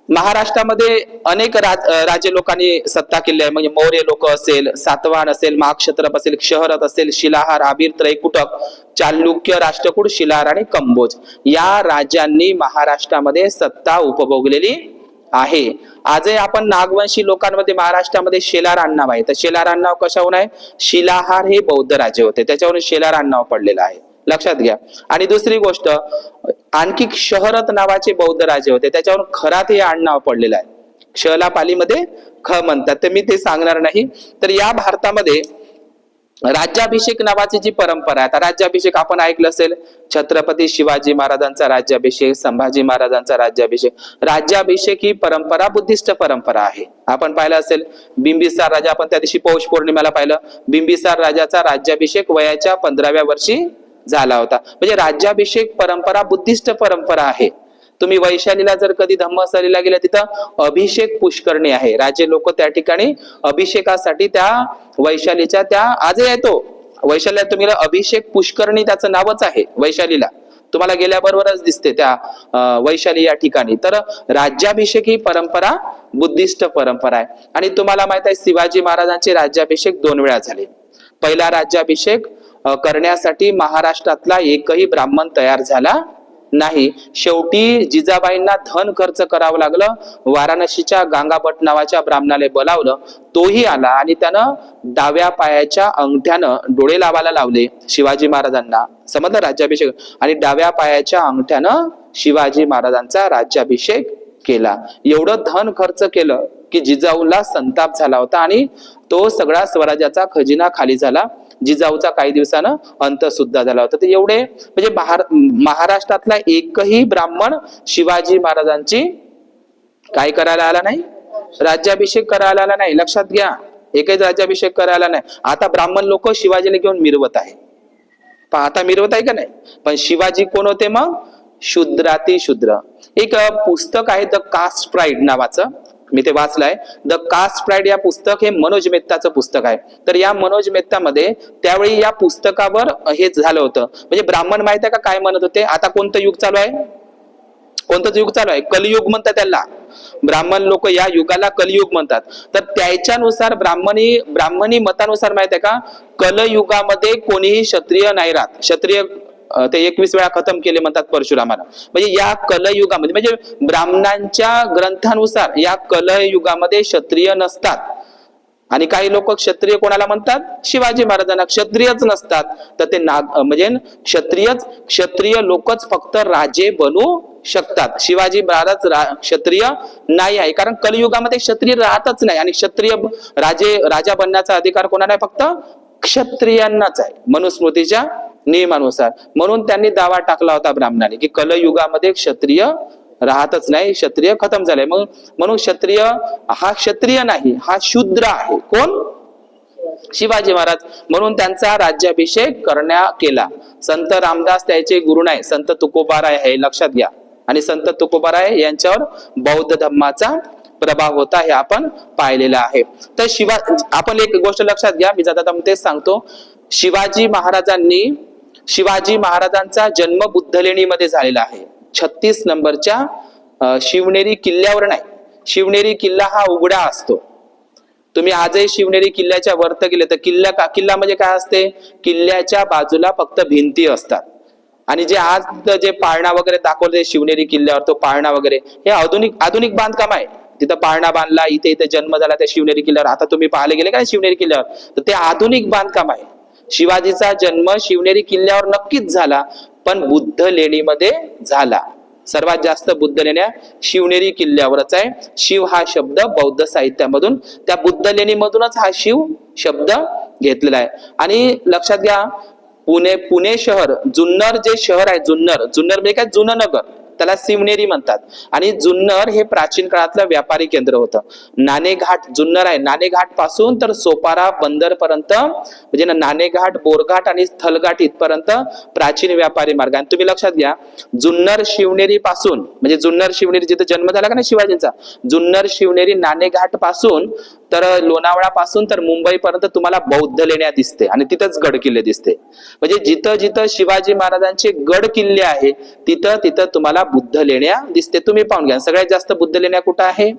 महाराष्ट्रामध्ये अनेक राजे लोकांनी सत्ता केली आहे. म्हणजे मौर्य लोक असेल, सातवाहन असेल, माक्षत्रप असेल, क्षहरत असेल, शिलाहार, आबिर, त्रैकुटक, चालुक्य, राष्ट्रकूट, शिलाहार आणि कंबोज या राज्यांनी महाराष्ट्रामध्ये सत्ता उपभोगलेली आहे. आजही आपण नागवंशी लोकांमध्ये महाराष्ट्रामध्ये शेलार आडनाव आहे. तर शेलार आडनाव कशावरून आहे? शिलाहार हे बौद्ध राजे होते, त्याच्यावरून शेलार आडनाव पडलेलं आहे. लक्षात घ्या. आणि दुसरी गोष्ट, आणखी क्षहरत नावाचे बौद्ध राजे होते, त्याच्यावरून खरात हे आडनाव पडलेलं आहे. क्षला पालीमध्ये ख म्हणतात, तर मी ते सांगणार नाही. तर या भारतामध्ये राज्याभिषेक नावाची जी परंपरा आहे, आता राज्याभिषेक आपण ऐकलं असेल, छत्रपती शिवाजी महाराजांचा राज्याभिषेक, संभाजी महाराजांचा राज्याभिषेक. राज्याभिषेक ही परंपरा बुद्धिस्ट परंपरा आहे. आपण पाहिलं असेल बिंबिसार राजा, आपण त्या दिवशी पौष पौर्णिमेला पाहिलं, बिंबिसार राजाचा राज्याभिषेक वयाच्या 15व्या वर्षी झाला होता. म्हणजे राज्याभिषेक परंपरा बुद्धिस्ट परंपरा आहे. तुम्ही वैशालीला जर कधी धम्मस्थळीला गेला, तिथं अभिषेक पुष्करणी आहे. राजे लोक त्या ठिकाणी अभिषेकासाठी त्या वैशालीच्या त्या आजही येतो वैशालीला, तुम्ही अभिषेक पुष्करणी त्याचं नावच आहे वैशालीला, तुम्हाला गेल्याबरोबरच दिसते त्या वैशाली या ठिकाणी. तर राज्याभिषेक ही परंपरा बुद्धिस्ट परंपरा आहे. आणि तुम्हाला माहित आहे शिवाजी महाराजांचे राज्याभिषेक 2 वेळा झाले. पहिला राज्याभिषेक करण्यासाठी महाराष्ट्रातला एकही ब्राह्मण तयार झाला नाही. शेवटी जिजाबाईंना धन खर्च करावं लागलं. वाराणसीच्या गांगाभट नावाच्या ब्राह्मणाला बोलावलं, तोही आला आणि त्यानं डाव्या पायाच्या अंगठ्यानं डोळे लावायला लावले शिवाजी महाराजांना. समजलं राज्याभिषेक. आणि डाव्या पायाच्या अंगठ्यानं शिवाजी महाराजांचा राज्याभिषेक केला. एवढं धन खर्च केलं की जिजाऊला संताप झाला होता आणि तो सगळा स्वराज्याचा खजिना खाली झाला. जिजाऊचा काही दिवसानं अंत सुद्धा झाला होता. तर एवढे म्हणजे महाराष्ट्रातला एकही ब्राह्मण शिवाजी महाराजांची काय करायला आला नाही, राज्याभिषेक करायला आला नाही. लक्षात घ्या, एकही राज्याभिषेक करायला नाही. आता ब्राह्मण लोक शिवाजीला घेऊन मिरवत आहे, आता मिरवत आहे का नाही. पण शिवाजी कोण होते मग? शूद्राती शूद्र. एक पुस्तक आहे द कास्ट प्राईड नावाचं, मी ते वाचलंय. द कास्ट प्राईड या पुस्तक हे मनोज मेहताचं पुस्तक आहे. तर या मनोज मेहतामध्ये त्यावेळी या पुस्तकावर हे झालं होतं. म्हणजे ब्राह्मण माहित आहे का काय म्हणत होते? आता कोणतं युग चालू आहे? कोणतं युग चालू आहे? कलियुग म्हणतात त्याला. ब्राह्मण लोक या युगाला कलियुग म्हणतात. तर त्याच्यानुसार ब्राह्मणी मतानुसार माहित आहे का, कलयुगामध्ये कोणीही क्षत्रिय नाही राहत. क्षत्रिय ते 21 वेळा खतम केले म्हणतात परशुरामाला. म्हणजे या कलयुगामध्ये, म्हणजे ब्राह्मणांच्या ग्रंथानुसार या कलयुगामध्ये क्षत्रिय नसतात. आणि काही लोक क्षत्रिय कोणाला म्हणतात? शिवाजी महाराजांना क्षत्रियच नसतात. तर ते म्हणजे क्षत्रिय लोकच फक्त राजे बनू शकतात. शिवाजी महाराज क्षत्रिय नाही आहे, कारण कलियुगामध्ये क्षत्रिय राहतच नाही. आणि क्षत्रिय राजा बनण्याचा अधिकार कोणाला आहे? फक्त क्षत्रियांनाच आहे मनुस्मृतीच्या नियमानुसार. म्हणून त्यांनी दावा टाकला होता ब्राह्मणाने की कलयुगामध्ये क्षत्रिय राहतच नाही, क्षत्रिय खतम झाले. म्हणून क्षत्रिय हा क्षत्रिय नाही, हा शूद्र आहे. कोण? शिवाजी महाराज. म्हणून त्यांचा राज्याभिषेक केला. संत रामदास त्याचे गुरु नाही, संत तुकोबाराय आहे, लक्षात घ्या. आणि संत तुकोबाराय यांच्यावर बौद्ध धर्माचा प्रभाव होता हे आपण पाहिलेलं आहे. तर आपण एक गोष्ट लक्षात घ्या, मी जाता तेच सांगतो. शिवाजी महाराजांचा जन्म बुद्धलेणीमध्ये झालेला आहे. 36 नंबरच्या शिवनेरी किल्ल्यावर नाही. शिवनेरी किल्ला हा उघडा असतो. तुम्ही आजही शिवनेरी किल्ल्याच्या वरती गेले तर किल्ला म्हणजे काय असते? किल्ल्याच्या बाजूला फक्त भिंती असतात. आणि जे आज जे पाळणा वगैरे दाखवले शिवनेरी किल्ल्यावर, तो पाळणा वगैरे हे आधुनिक बांधकाम आहे. तिथं पाळणा बांधला, इथे जन्म झाला त्या शिवनेरी किल्ल्यावर. आता तुम्ही पाहायला गेले का शिवनेरी किल्ल्यावर, तर ते आधुनिक बांधकाम आहे. शिवाजीचा जन्म शिवनेरी किल्ल्यावर नक्कीच झाला, पण बुद्ध लेणीमध्ये झाला. सर्वात जास्त बुद्ध लेण्या शिवनेरी किल्ल्यावरच आहे. शिव हा शब्द बौद्ध साहित्यामधून, त्या बुद्ध लेणीमधूनच हा शिव शब्द घेतलेला आहे. आणि लक्षात घ्या, पुणे शहर, जुन्नर जे शहर आहे, जुन्नर म्हणजे काय? जुनं नगर, त्याला शिवनेरी म्हणतात. आणि जुन्नर हे प्राचीन काळातलं व्यापारी केंद्र होतं. नाणेघाट जुन्नर आहे, नाणेघाट पासून तर सोपारा बंदर पर्यंत, म्हणजे नाणेघाट, बोरघाट आणि स्थलघाट इथपर्यंत प्राचीन व्यापारी मार्ग. आणि तुम्ही लक्षात घ्या, जुन्नर शिवनेरी पासून, म्हणजे जुन्नर शिवनेरी जिथे जन्म झाला का नाही शिवाजींचा, जुन्नर शिवनेरी नाणेघाट पासून तर लोणावळा पासून तर मुंबई पर्यंत तुम्हाला बौद्ध लेण्या दिसते. आणि तिथंच गड किल्ले दिसते. म्हणजे जिथं शिवाजी महाराजांचे गड किल्ले आहे, तिथं तुम्हाला बुद्ध लेण्या दिसते. तुम्ही पाहून घ्या, सगळ्यात जास्त बुद्ध लेण्या कुठं आहे?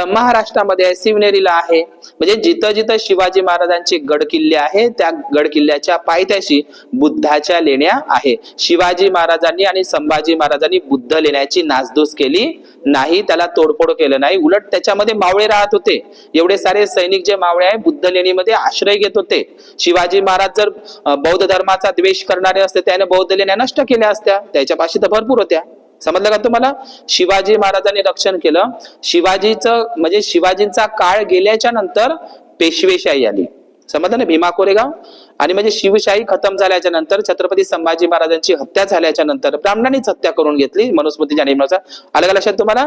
महाराष्ट्रामध्ये आहे, शिवनेरीला आहे. म्हणजे जिथं शिवाजी महाराजांचे गड किल्ले आहे, त्या गड किल्ल्याच्या पायथ्याशी बुद्धाच्या लेण्या आहे. शिवाजी महाराजांनी आणि संभाजी महाराजांनी बुद्ध लेण्याची नासधूस केली नाही, त्याला तोडफोड केलं नाही. उलट त्याच्यामध्ये मावळे राहत होते. एवढे सारे सैनिक जे मावळे आहे बुद्ध लेणीमध्ये आश्रय घेत होते. शिवाजी महाराज जर बौद्ध धर्माचा द्वेष करणारे असते, त्याने बौद्ध लेण्या नष्ट केल्या असत्या. त्याच्यापाशी तर भरपूर होत्या. समजलं का तुम्हाला? शिवाजी महाराजांनी रक्षण केलं. शिवाजींचा काळ गेल्याच्या नंतर पेशवेशाही आली. समजलं ना, भीमा कोरेगाव. आणि म्हणजे शिवशाही खतम झाल्याच्या नंतर छत्रपती संभाजी महाराजांची हत्या झाल्याच्या नंतर ब्राह्मणांनीच हत्या करून घेतली मनुस्मृतीच्या नियमानुसार. आलं का लक्षात तुम्हाला?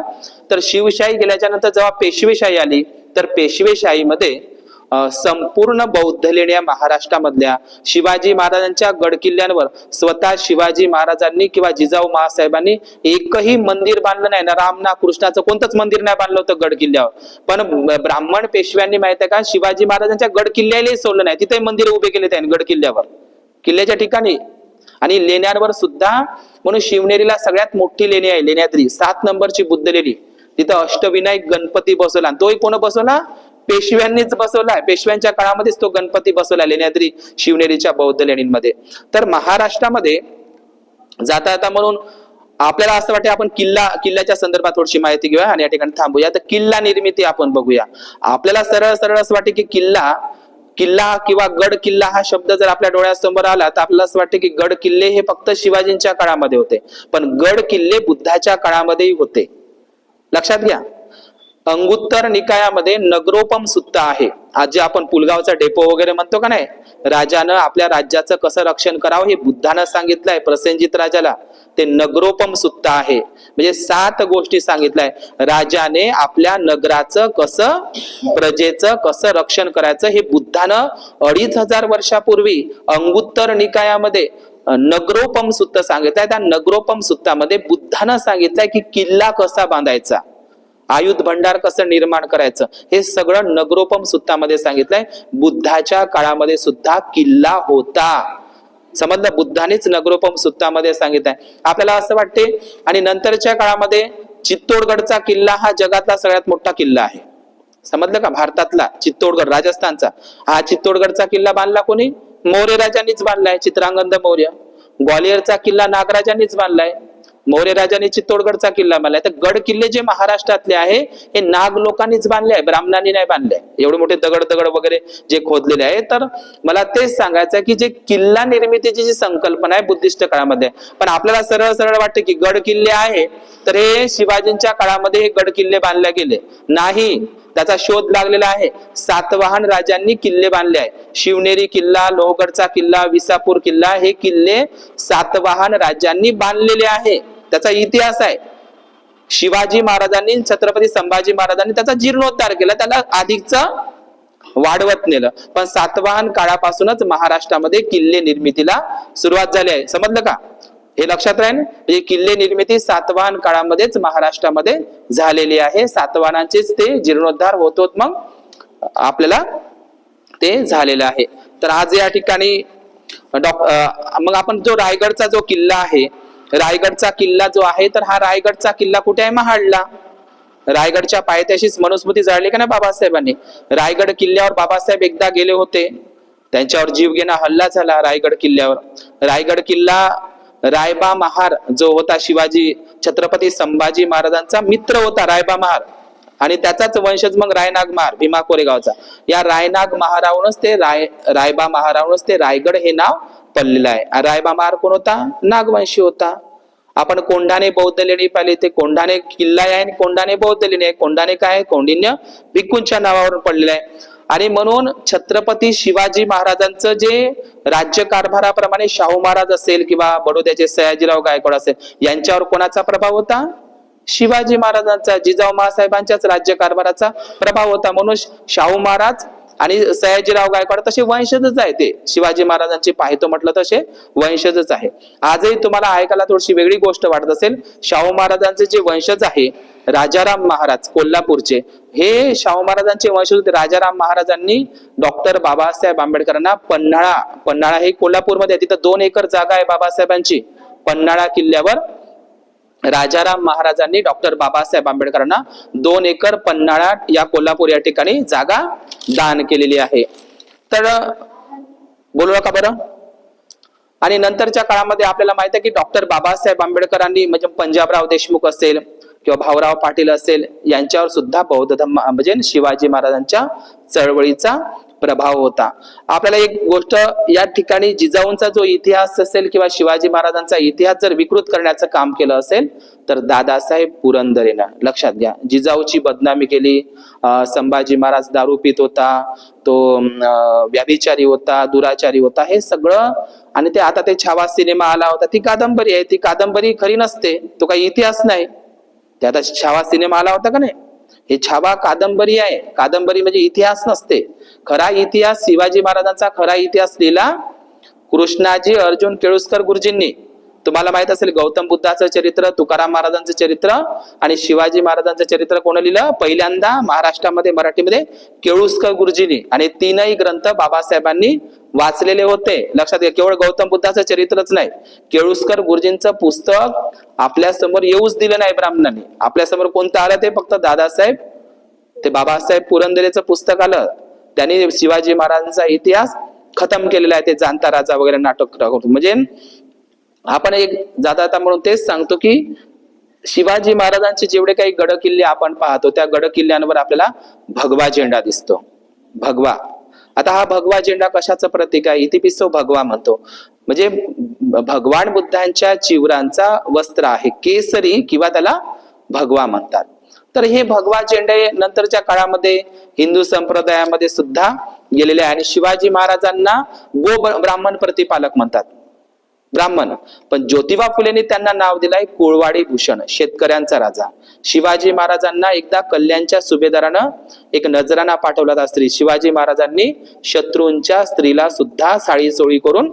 तर शिवशाही गेल्याच्या नंतर जेव्हा पेशवेशाही आली, तर पेशवेशाहीमध्ये संपूर्ण बौद्ध लेण्या महाराष्ट्रामधल्या शिवाजी महाराजांच्या गड किल्ल्यांवर स्वतः शिवाजी महाराजांनी किंवा जिजाऊ महासाहेबांनी एकही मंदिर बांधलं नाही ना, राम ना कृष्णाचं कोणतंच मंदिर नाही बांधलं होतं गड किल्ल्यावर. पण ब्राह्मण पेशव्यांनी माहित आहे का, शिवाजी महाराजांच्या गड किल्ल्यालाही सोडलं नाही, तिथे मंदिर उभे केले त्यांनी गड किल्ल्यावर, किल्ल्याच्या ठिकाणी. आणि लेण्यांवर सुद्धा, म्हणून शिवनेरीला सगळ्यात मोठी लेणी आहे लेण्याद्री, 7 नंबरची बुद्ध लेणी. तिथं अष्टविनायक गणपती बसवला, तोही कोण बसवला? पेशव्यांनीच बसवलाय. पेशव्यांच्या काळामध्येच तो गणपती बसवला लेण्याद्री शिवनेरीच्या बौद्ध लेणींमध्ये. तर महाराष्ट्रामध्ये जाता जाता म्हणून आपल्याला असं वाटतं आपण किल्ल्याच्या संदर्भात थोडीशी माहिती घेऊया आणि या ठिकाणी थांबूया. तर किल्ला निर्मिती आपण बघूया. आपल्याला सरळ सरळ असं वाटतं की किल्ला किंवा गड किल्ला हा शब्द जर आपल्या डोळ्यासमोर आला तर आपल्याला असं वाटतं की गड किल्ले हे फक्त शिवाजींच्या काळामध्ये होते, पण गड किल्ले बुद्धाच्या काळामध्येही होते. लक्षात घ्या. अंगुत्तर निकायामध्ये नगरोपम सुत्त आहे. आज जे आपण पुलगावचा डेपो वगैरे म्हणतो का नाही, राजानं आपल्या राज्याचं कसं रक्षण करावं हे बुद्धानं सांगितलंय प्रसेनजित राजाला. ते नगरोपम सुत्त आहे. म्हणजे 7 गोष्टी सांगितलंय. राजाने आपल्या नगराचं कसं, प्रजेचं कसं रक्षण करायचं हे बुद्धानं 2500 वर्षापूर्वी अंगुत्तर निकायामध्ये नगरोपम सुत्त सांगितलंय. त्या नगरोपम सुत्तामध्ये बुद्धानं सांगितलंय की किल्ला कसा बांधायचा, आयुध भंडार कसं निर्माण करायचं, हे सगळं नगरोपम सुत्तामध्ये सांगितलंय. बुद्धाच्या काळामध्ये सुद्धा किल्ला होता. समजलं? बुद्धानेच नगरोपम सुत्तामध्ये सांगितलंय. आपल्याला असं वाटते. आणि नंतरच्या काळामध्ये चित्तोडगडचा किल्ला हा जगातला सगळ्यात मोठा किल्ला आहे. समजलं का? भारतातला चित्तोडगड, राजस्थानचा. हा चित्तोडगडचा किल्ला बांधला कोणी? मौर्य राजांनीच बांधलाय, चित्रांगद मौर्य. ग्वालियरचा किल्ला नागराजांनीच बांधलाय, मौर्य राजांनी चित्तोडगडचा किल्ला बांधलाय. तर गड किल्ले जे महाराष्ट्रातले आहे हे नाग लोकांनीच बांधले आहे, ब्राह्मणांनी नाही बांधले. एवढे मोठे दगड वगैरे जे खोदलेले आहे. तर मला तेच सांगायचं आहे की जे किल्ला निर्मितीची जी संकल्पना आहे बुद्धिस्ट काळामध्ये, पण आपल्याला सरळ सरळ वाटते की गड किल्ले आहे तर हे शिवाजींच्या काळामध्ये हे गड किल्ले बांधले गेले नाही. त्याचा शोध लागलेला आहे. सातवाहन राजांनी किल्ले बांधले आहे. शिवनेरी किल्ला, लोहगडचा किल्ला, विसापूर किल्ला हे किल्ले सातवाहन राजांनी बांधलेले आहे. त्याचा इतिहास आहे. शिवाजी महाराजांनी, छत्रपती संभाजी महाराजांनी त्याचा जीर्णोद्धार केला, त्याला अधिकच वाढवत नेलं. पण सातवाहन काळापासूनच महाराष्ट्रामध्ये किल्ले निर्मितीला सुरुवात झाली आहे. समजलं का? हे लक्षात राहील. म्हणजे किल्ले निर्मिती सातवाहन काळामध्येच महाराष्ट्रामध्ये झालेली आहे. सातवाहनांचेच ते जीर्णोद्धार होत मग आपल्याला ते झालेलं आहे. तर आज या ठिकाणी मग आपण जो रायगडचा जो किल्ला आहे, रायगडचा किल्ला जो आहे, तर हा रायगडचा किल्ला कुठे आहे? महाडला. रायगडच्या पायथ्याशीच मनुस्मृती जाळली का नाही बाबासाहेबांनी. रायगड किल्ल्यावर बाबासाहेब एकदा गेले होते, त्यांच्यावर जीवघेणा हल्ला झाला रायगड किल्ल्यावर. रायगड किल्ला रायबा महार जो होता शिवाजी छत्रपती संभाजी महाराजांचा मित्र होता रायबा महार, आणि त्याचाच वंशज मग रायनाग महार भीमा कोरेगावचा. या रायनाग महारावरूनच ते रायबा महारावरूनच ते रायगड हे नाव पडलेलं आहे. रायबा महार कोण होता? नागवंशी होता. आपण कोंढाणे बौद्ध लेणी पाहिली, ते कोंढाणे किल्ला आहे आणि कोंढाणे बौद्ध लेणी आहे. कोंढाणे काय आहे? कौंडिन्य भिक्खूंच्या नावावरून पडलेलं आहे. आणि म्हणून छत्रपती शिवाजी महाराजांचं जे राज्यकारभाराप्रमाणे शाहू महाराज असेल किंवा बडोद्याचे सयाजीराव गायकवाड असेल, यांच्यावर कोणाचा प्रभाव होता? शिवाजी महाराजांचा, जिजाऊ महासाहेबांच्याच राज्यकारभाराचा प्रभाव होता. म्हणून शाहू महाराज आणि सयाजीराव गायकवाड तसे वंशजच आहे. ते शिवाजी महाराजांचे पाहतो म्हटलं तसे वंशजच आहे. आजही तुम्हाला ऐकायला थोडीशी वेगळी गोष्ट वाटत असेल. शाहू महाराजांचे जे वंशज आहे राजाराम महाराज कोल्हापूरचे, हे शाहू महाराजांचे वंशज होते. राजाराम महाराजांनी डॉक्टर बाबासाहेब आंबेडकरांना पन्हाळा हे कोल्हापूरमध्ये आहे, तिथं 2 एकर जागा आहे बाबासाहेबांची. पन्हाळा किल्ल्यावर राजाराम महाराजांनी डॉक्टर बाबासाहेब आंबेडकरांना 2 एकर पन्हाळा या कोल्हापूर या ठिकाणी जागा दान केलेली आहे. तर बोलू नका बरं. आणि नंतरच्या काळामध्ये आपल्याला माहिती आहे की डॉक्टर बाबासाहेब आंबेडकरांनी, म्हणजे पंजाबराव देशमुख असेल किंवा भाऊराव पाटील असेल, यांच्यावर सुद्धा बौद्ध धर्म म्हणजे शिवाजी महाराजांच्या चळवळीचा प्रभाव होता. आपल्याला एक गोष्ट या ठिकाणी जिजाऊंचा जो इतिहास असेल किंवा शिवाजी महाराजांचा इतिहास जर विकृत करण्याचं काम केलं असेल तर दादासाहेब पुरंदरेनं. लक्षात घ्या, जिजाऊची बदनामी केली. संभाजी महाराज दारू पित होता, तो व्याभिचारी होता, दुराचारी होता, हे सगळं. आणि ते आता ते छावा सिनेमा आला होता, ती कादंबरी आहे, ती कादंबरी खरी नसते, तो काही इतिहास नाही. ते आता छावा सिनेमा आला होता का नाही, हे छावा कादंबरी आहे. कादंबरी म्हणजे इतिहास नसते. खरा इतिहास, शिवाजी महाराजांचा खरा इतिहास लिहिला कृष्णाजी अर्जुन केळुस्कर गुरुजींनी. तुम्हाला माहित असेल गौतम बुद्धाचं चरित्र, तुकाराम महाराजांचं चरित्र आणि शिवाजी महाराजांचं चरित्र कोण लिहिलं पहिल्यांदा महाराष्ट्रामध्ये मराठीमध्ये? केळुस्कर गुरुजींनी. आणि तीनही ग्रंथ बाबासाहेबांनी वाचलेले होते. लक्षात घ्या, केवळ गौतम बुद्धाचं चरित्रच नाही, केळुस्कर गुरुजींचं पुस्तक आपल्या समोर येऊच दिलं नाही ब्राह्मणांनी. आपल्या समोर कोणतं आलं? ते फक्त दादासाहेब, ते बाबासाहेब पुरंदरेचं पुस्तक आलं. त्यांनी शिवाजी महाराजांचा इतिहास खतम केलेला आहे, ते जाणता राजा वगैरे नाटक. म्हणजे आपण एक जाता म्हणून तेच सांगतो की शिवाजी महाराजांचे जेवढे काही गड किल्ले आपण पाहतो त्या गड किल्ल्यांवर आपल्याला भगवा झेंडा दिसतो. भगवा. आता हा भगवा झेंडा कशाचं प्रतीक आहे? इतिपिसो भगवा म्हणतो. म्हणजे भगवान बुद्धांच्या चिवरांचा वस्त्र आहे, केसरी किंवा त्याला भगवा म्हणतात. तर हे भगवा झेंडे नंतरच्या काळामध्ये हिंदू संप्रदायामध्ये सुद्धा गेलेले आहे. आणि शिवाजी महाराजांना गो ब्राह्मण प्रतिपालक म्हणतात, ब्राह्मण. पण ज्योतिबा फुलेंनी त्यांना नाव दिलंय कुळवाडी भूषण, शेतकऱ्यांचा राजा. शिवाजी महाराजांना एकदा कल्याणच्या सुभेदारानं एक नजराणा पाठवला होता स्त्री. शिवाजी महाराजांनी शत्रूंच्या स्त्रीला सुद्धा साडी चोळी करून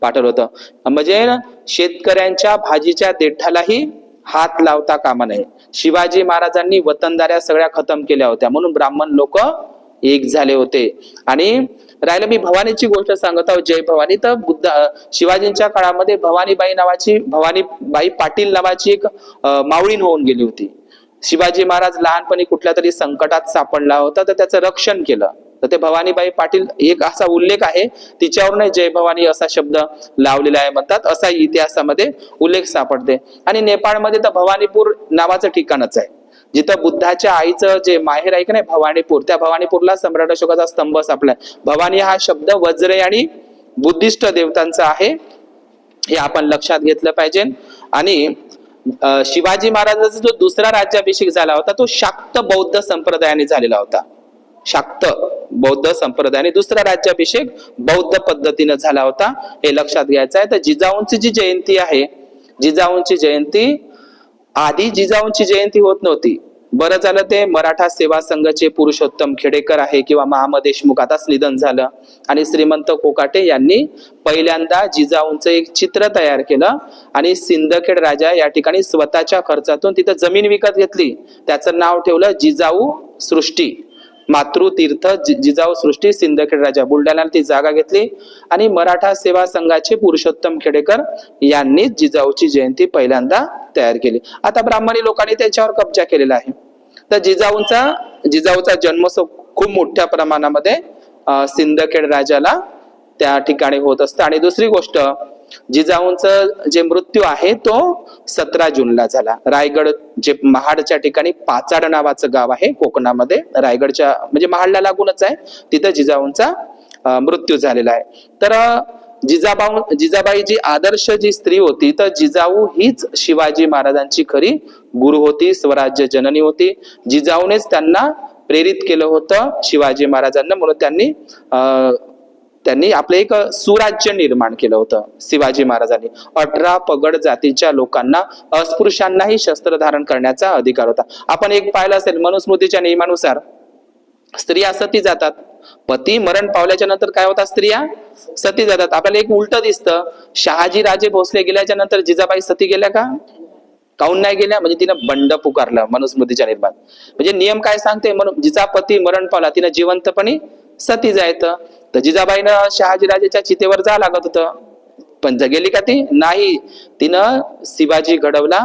पाठवलं होतं. म्हणजे शेतकऱ्यांच्या भाजीच्या देठालाही हात लावता कामा नये. शिवाजी महाराजांनी वतनदाऱ्या सगळ्या खतम केल्या होत्या, म्हणून ब्राह्मण लोक एक झाले होते. आणि राहिलं मी भवानीची गोष्ट सांगत आहोत, जय भवानी. तर शिवाजींच्या काळामध्ये भवानीबाई पाटील नावाची एक मावळीण होऊन गेली होती. शिवाजी महाराज लहानपणी कुठल्या तरी संकटात सापडला होता, तर त्याचं रक्षण केलं. तर ते भवानीबाई पाटील एक असा उल्लेख आहे, तिच्यावरून जय भवानी असा शब्द लावलेला आहे म्हणतात, असा इतिहासामध्ये उल्लेख सापडते. आणि नेपाळमध्ये तर भवानीपूर नावाचं ठिकाणच आहे, जिथं बुद्धाच्या आईचं जे माहेर आहे की नाही भवानीपूर, त्या भवानीपूरला सम्राट अशोकाचा स्तंभ सापलाय. भवानी हा शब्द वज्रे आणि बुद्धिस्ट देवतांचा आहे, हे आपण लक्षात घेतलं पाहिजे. आणि शिवाजी महाराजांचा जो दुसरा राज्याभिषेक झाला होता तो शाक्त बौद्ध संप्रदायाने झालेला होता. शाक्त बौद्ध संप्रदायाने दुसरा राज्याभिषेक बौद्ध पद्धतीने झाला होता, हे लक्षात घ्यायचं आहे. तर जिजाऊंची जी जयंती आहे, जिजाऊंची जयंती, आधी जिजाऊंची जयंती होत नव्हती. बरं झालं ते मराठा सेवा संघाचे पुरुषोत्तम खेडेकर आहे किंवा महाम देशमुख, आताच निधन झालं, आणि श्रीमंत कोकाटे यांनी पहिल्यांदा जिजाऊंचं एक चित्र तयार केलं आणि सिंदखेड राजा या ठिकाणी स्वतःच्या खर्चातून तिथं जमीन विकत घेतली. त्याचं नाव ठेवलं जिजाऊ सृष्टी, मातृतीर्थ जिजाऊ सृष्टी सिंदखेड राजा. बुलढाण्याला ती जागा घेतली आणि मराठा सेवा संघाचे पुरुषोत्तम खेडेकर यांनी जिजाऊची जयंती पहिल्यांदा तयार केली. आता ब्राह्मणी लोकांनी त्याच्यावर कब्जा केलेला आहे. तर जिजाऊचा जन्मोत्सव खूप मोठ्या प्रमाणामध्ये सिंदखेड राजाला त्या ठिकाणी होत असतं. आणि दुसरी गोष्ट, जिजाऊंचं जे मृत्यू आहे तो 17 जूनला झाला. रायगड जे महाडच्या ठिकाणी पाचाड नावाचं गाव आहे कोकणामध्ये, रायगडच्या म्हणजे महाडला लागूनच आहे, तिथं जिजाऊंचा मृत्यू झालेला आहे. तर जिजाबाई जी आदर्श जी स्त्री होती, तर जिजाऊ हीच शिवाजी महाराजांची खरी गुरु होती, स्वराज्य जननी होती. जिजाऊनेच त्यांना प्रेरित केलं होतं शिवाजी महाराजांना, म्हणून त्यांनी आपलं एक सुराज्य निर्माण केलं होतं शिवाजी महाराजांनी. 18 पगड जातीच्या लोकांना, अस्पृश्यांनाही शस्त्र धारण करण्याचा अधिकार होता. आपण एक पाहिलं असेल, मनुस्मृतीच्या नियमानुसार स्त्रिया सती जातात. पती मरण पावल्याच्या नंतर काय होतात? स्त्रिया सती जातात. आपल्याला एक उलट दिसतं, शहाजी राजे भोसले गेल्याच्या नंतर जिजाबाई सती गेल्या का? काऊन नाही गेल्या? म्हणजे तिनं बंड पुकारलं मनुस्मृतीच्या निर्माण. म्हणजे नियम काय सांगते, म्हणून जिचा पती मरण पावला तिनं जिवंतपणी सती जायचं. तर जिजाबाईनं शहाजी राजेच्या चितेवर जा लागत होतं, पण जगेली का ती? नाही. तिनं शिवाजी घडवला,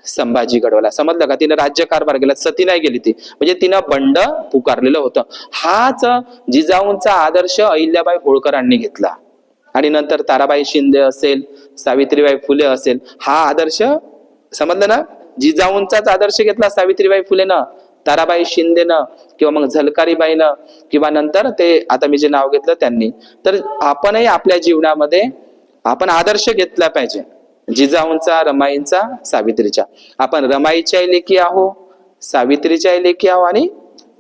संभाजी घडवला. समजलं का? तिनं राज्यकारभार केला, सती नाही गेली ती. म्हणजे तिनं बंड पुकारलेलं होतं. हाच जिजाऊंचा आदर्श अहिल्याबाई होळकरांनी घेतला. आणि नंतर ताराबाई शिंदे असेल, सावित्रीबाई फुले असेल, हा आदर्श समजलं ना जिजाऊंचाच आदर्श घेतला सावित्रीबाई फुलेनं, ताराबाई शिंदेनं, किंवा मग झलकारीबाईनं, किंवा नंतर ते आता मी जे नाव घेतलं त्यांनी. तर आपणही आपल्या जीवनामध्ये आपण आदर्श घेतला पाहिजे, जिजाऊंचा, रमाईंचा, सावित्रीच्या. आपण रमाईच्या लेखी आहो, सावित्रीच्या लेखी आहो आणि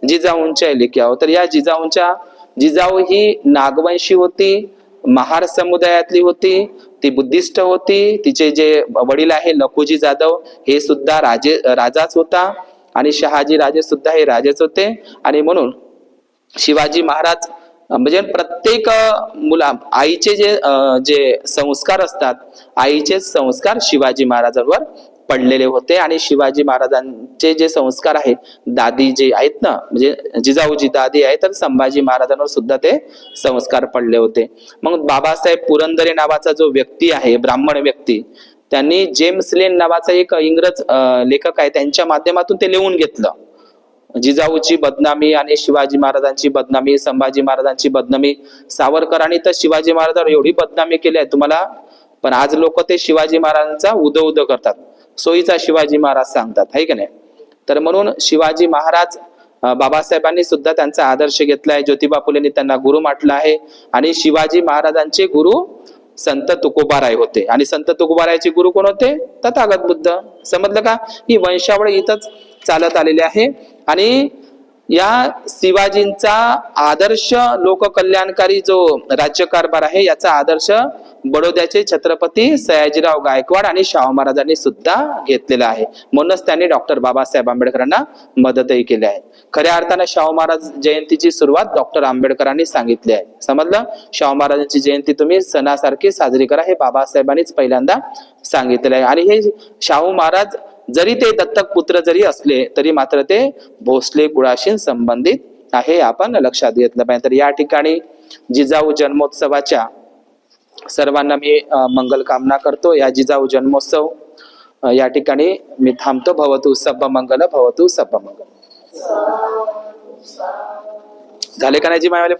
जिजाऊंच्या लेखी आहो. तर या जिजाऊ ही नागवंशी होती, महार समुदायातली होती, ती बुद्धिस्ट होती. तिचे जे वडील आहे लखुजी जाधव हे सुद्धा राजाच होता, आणि शहाजी राजे सुद्धा हे राजेच होते. आणि म्हणून शिवाजी महाराज म्हणजे प्रत्येक आईचे जे संस्कार असतात, आईचे संस्कार शिवाजी महाराजांवर पडलेले होते. आणि शिवाजी महाराजांचे जे संस्कार आहेत, दादी जे आहेत ना, म्हणजे जिजाऊजी दादी आहे, तर संभाजी महाराजांवर सुद्धा ते संस्कार पडले होते. मग बाबासाहेब पुरंदरे नावाचा जो व्यक्ती आहे, ब्राह्मण व्यक्ती, त्यांनी जेम्स लेन नावाचा एक इंग्रज लेखक आहे, त्यांच्या माध्यमातून ते लिहून घेतलं. जिजाऊची बदनामी आणि शिवाजी महाराजांची बदनामी, संभाजी महाराजांची बदनामी. सावरकरांनी तर शिवाजी महाराजांवर एवढी बदनामी केली आहे तुम्हाला, पण आज लोक ते शिवाजी महाराजांचा उदो करतात, सोयीचा शिवाजी महाराज सांगतात, है की नाही. तर म्हणून शिवाजी महाराज, बाबासाहेबांनी सुद्धा त्यांचा आदर्श घेतलाय, ज्योतिबा फुलेंनी त्यांना गुरु म्हटलं आहे. आणि शिवाजी महाराजांचे गुरु संत तुकोबाराय होते. आणि संत तुकोबारायचे गुरु कोण होते? तथागत बुद्ध. समजलं का? ही वंशावळ इथंच चालत आलेली आहे. आणि या शिवाजींचा आदर्श लोककल्याणकारी जो राज्यकारभार आहे, याचा आदर्श बडोद्याचे छत्रपती सयाजीराव गायकवाड आणि शाहू महाराजांनी सुद्धा घेतलेला आहे. म्हणूनच त्यांनी डॉक्टर बाबासाहेब आंबेडकरांना मदतही केली आहे. खऱ्या अर्थाने शाहू महाराज जयंतीची सुरुवात डॉक्टर आंबेडकरांनी सांगितली आहे. समजलं? शाहू महाराजांची जयंती तुम्ही सणासारखी साजरी करा, हे बाबासाहेबांनीच पहिल्यांदा सांगितलेलं आहे. आणि हे शाहू महाराज जरी ते दत्तक पुत्र जरी असले, तरी मात्र ते भोसले कुळाशी संबंधित आहे, आपण लक्षात घेतलं पाहिजे. तर या ठिकाणी जिजाऊ जन्मोत्सवाच्या सर्वांना मी मंगल कामना करतो. या जिजाऊ जन्मोत्सव या ठिकाणी मी थांबतो. भवतु सब्ब मंगल, भवतु सब्ब मंगल. झाले का नाही जी मायवाले?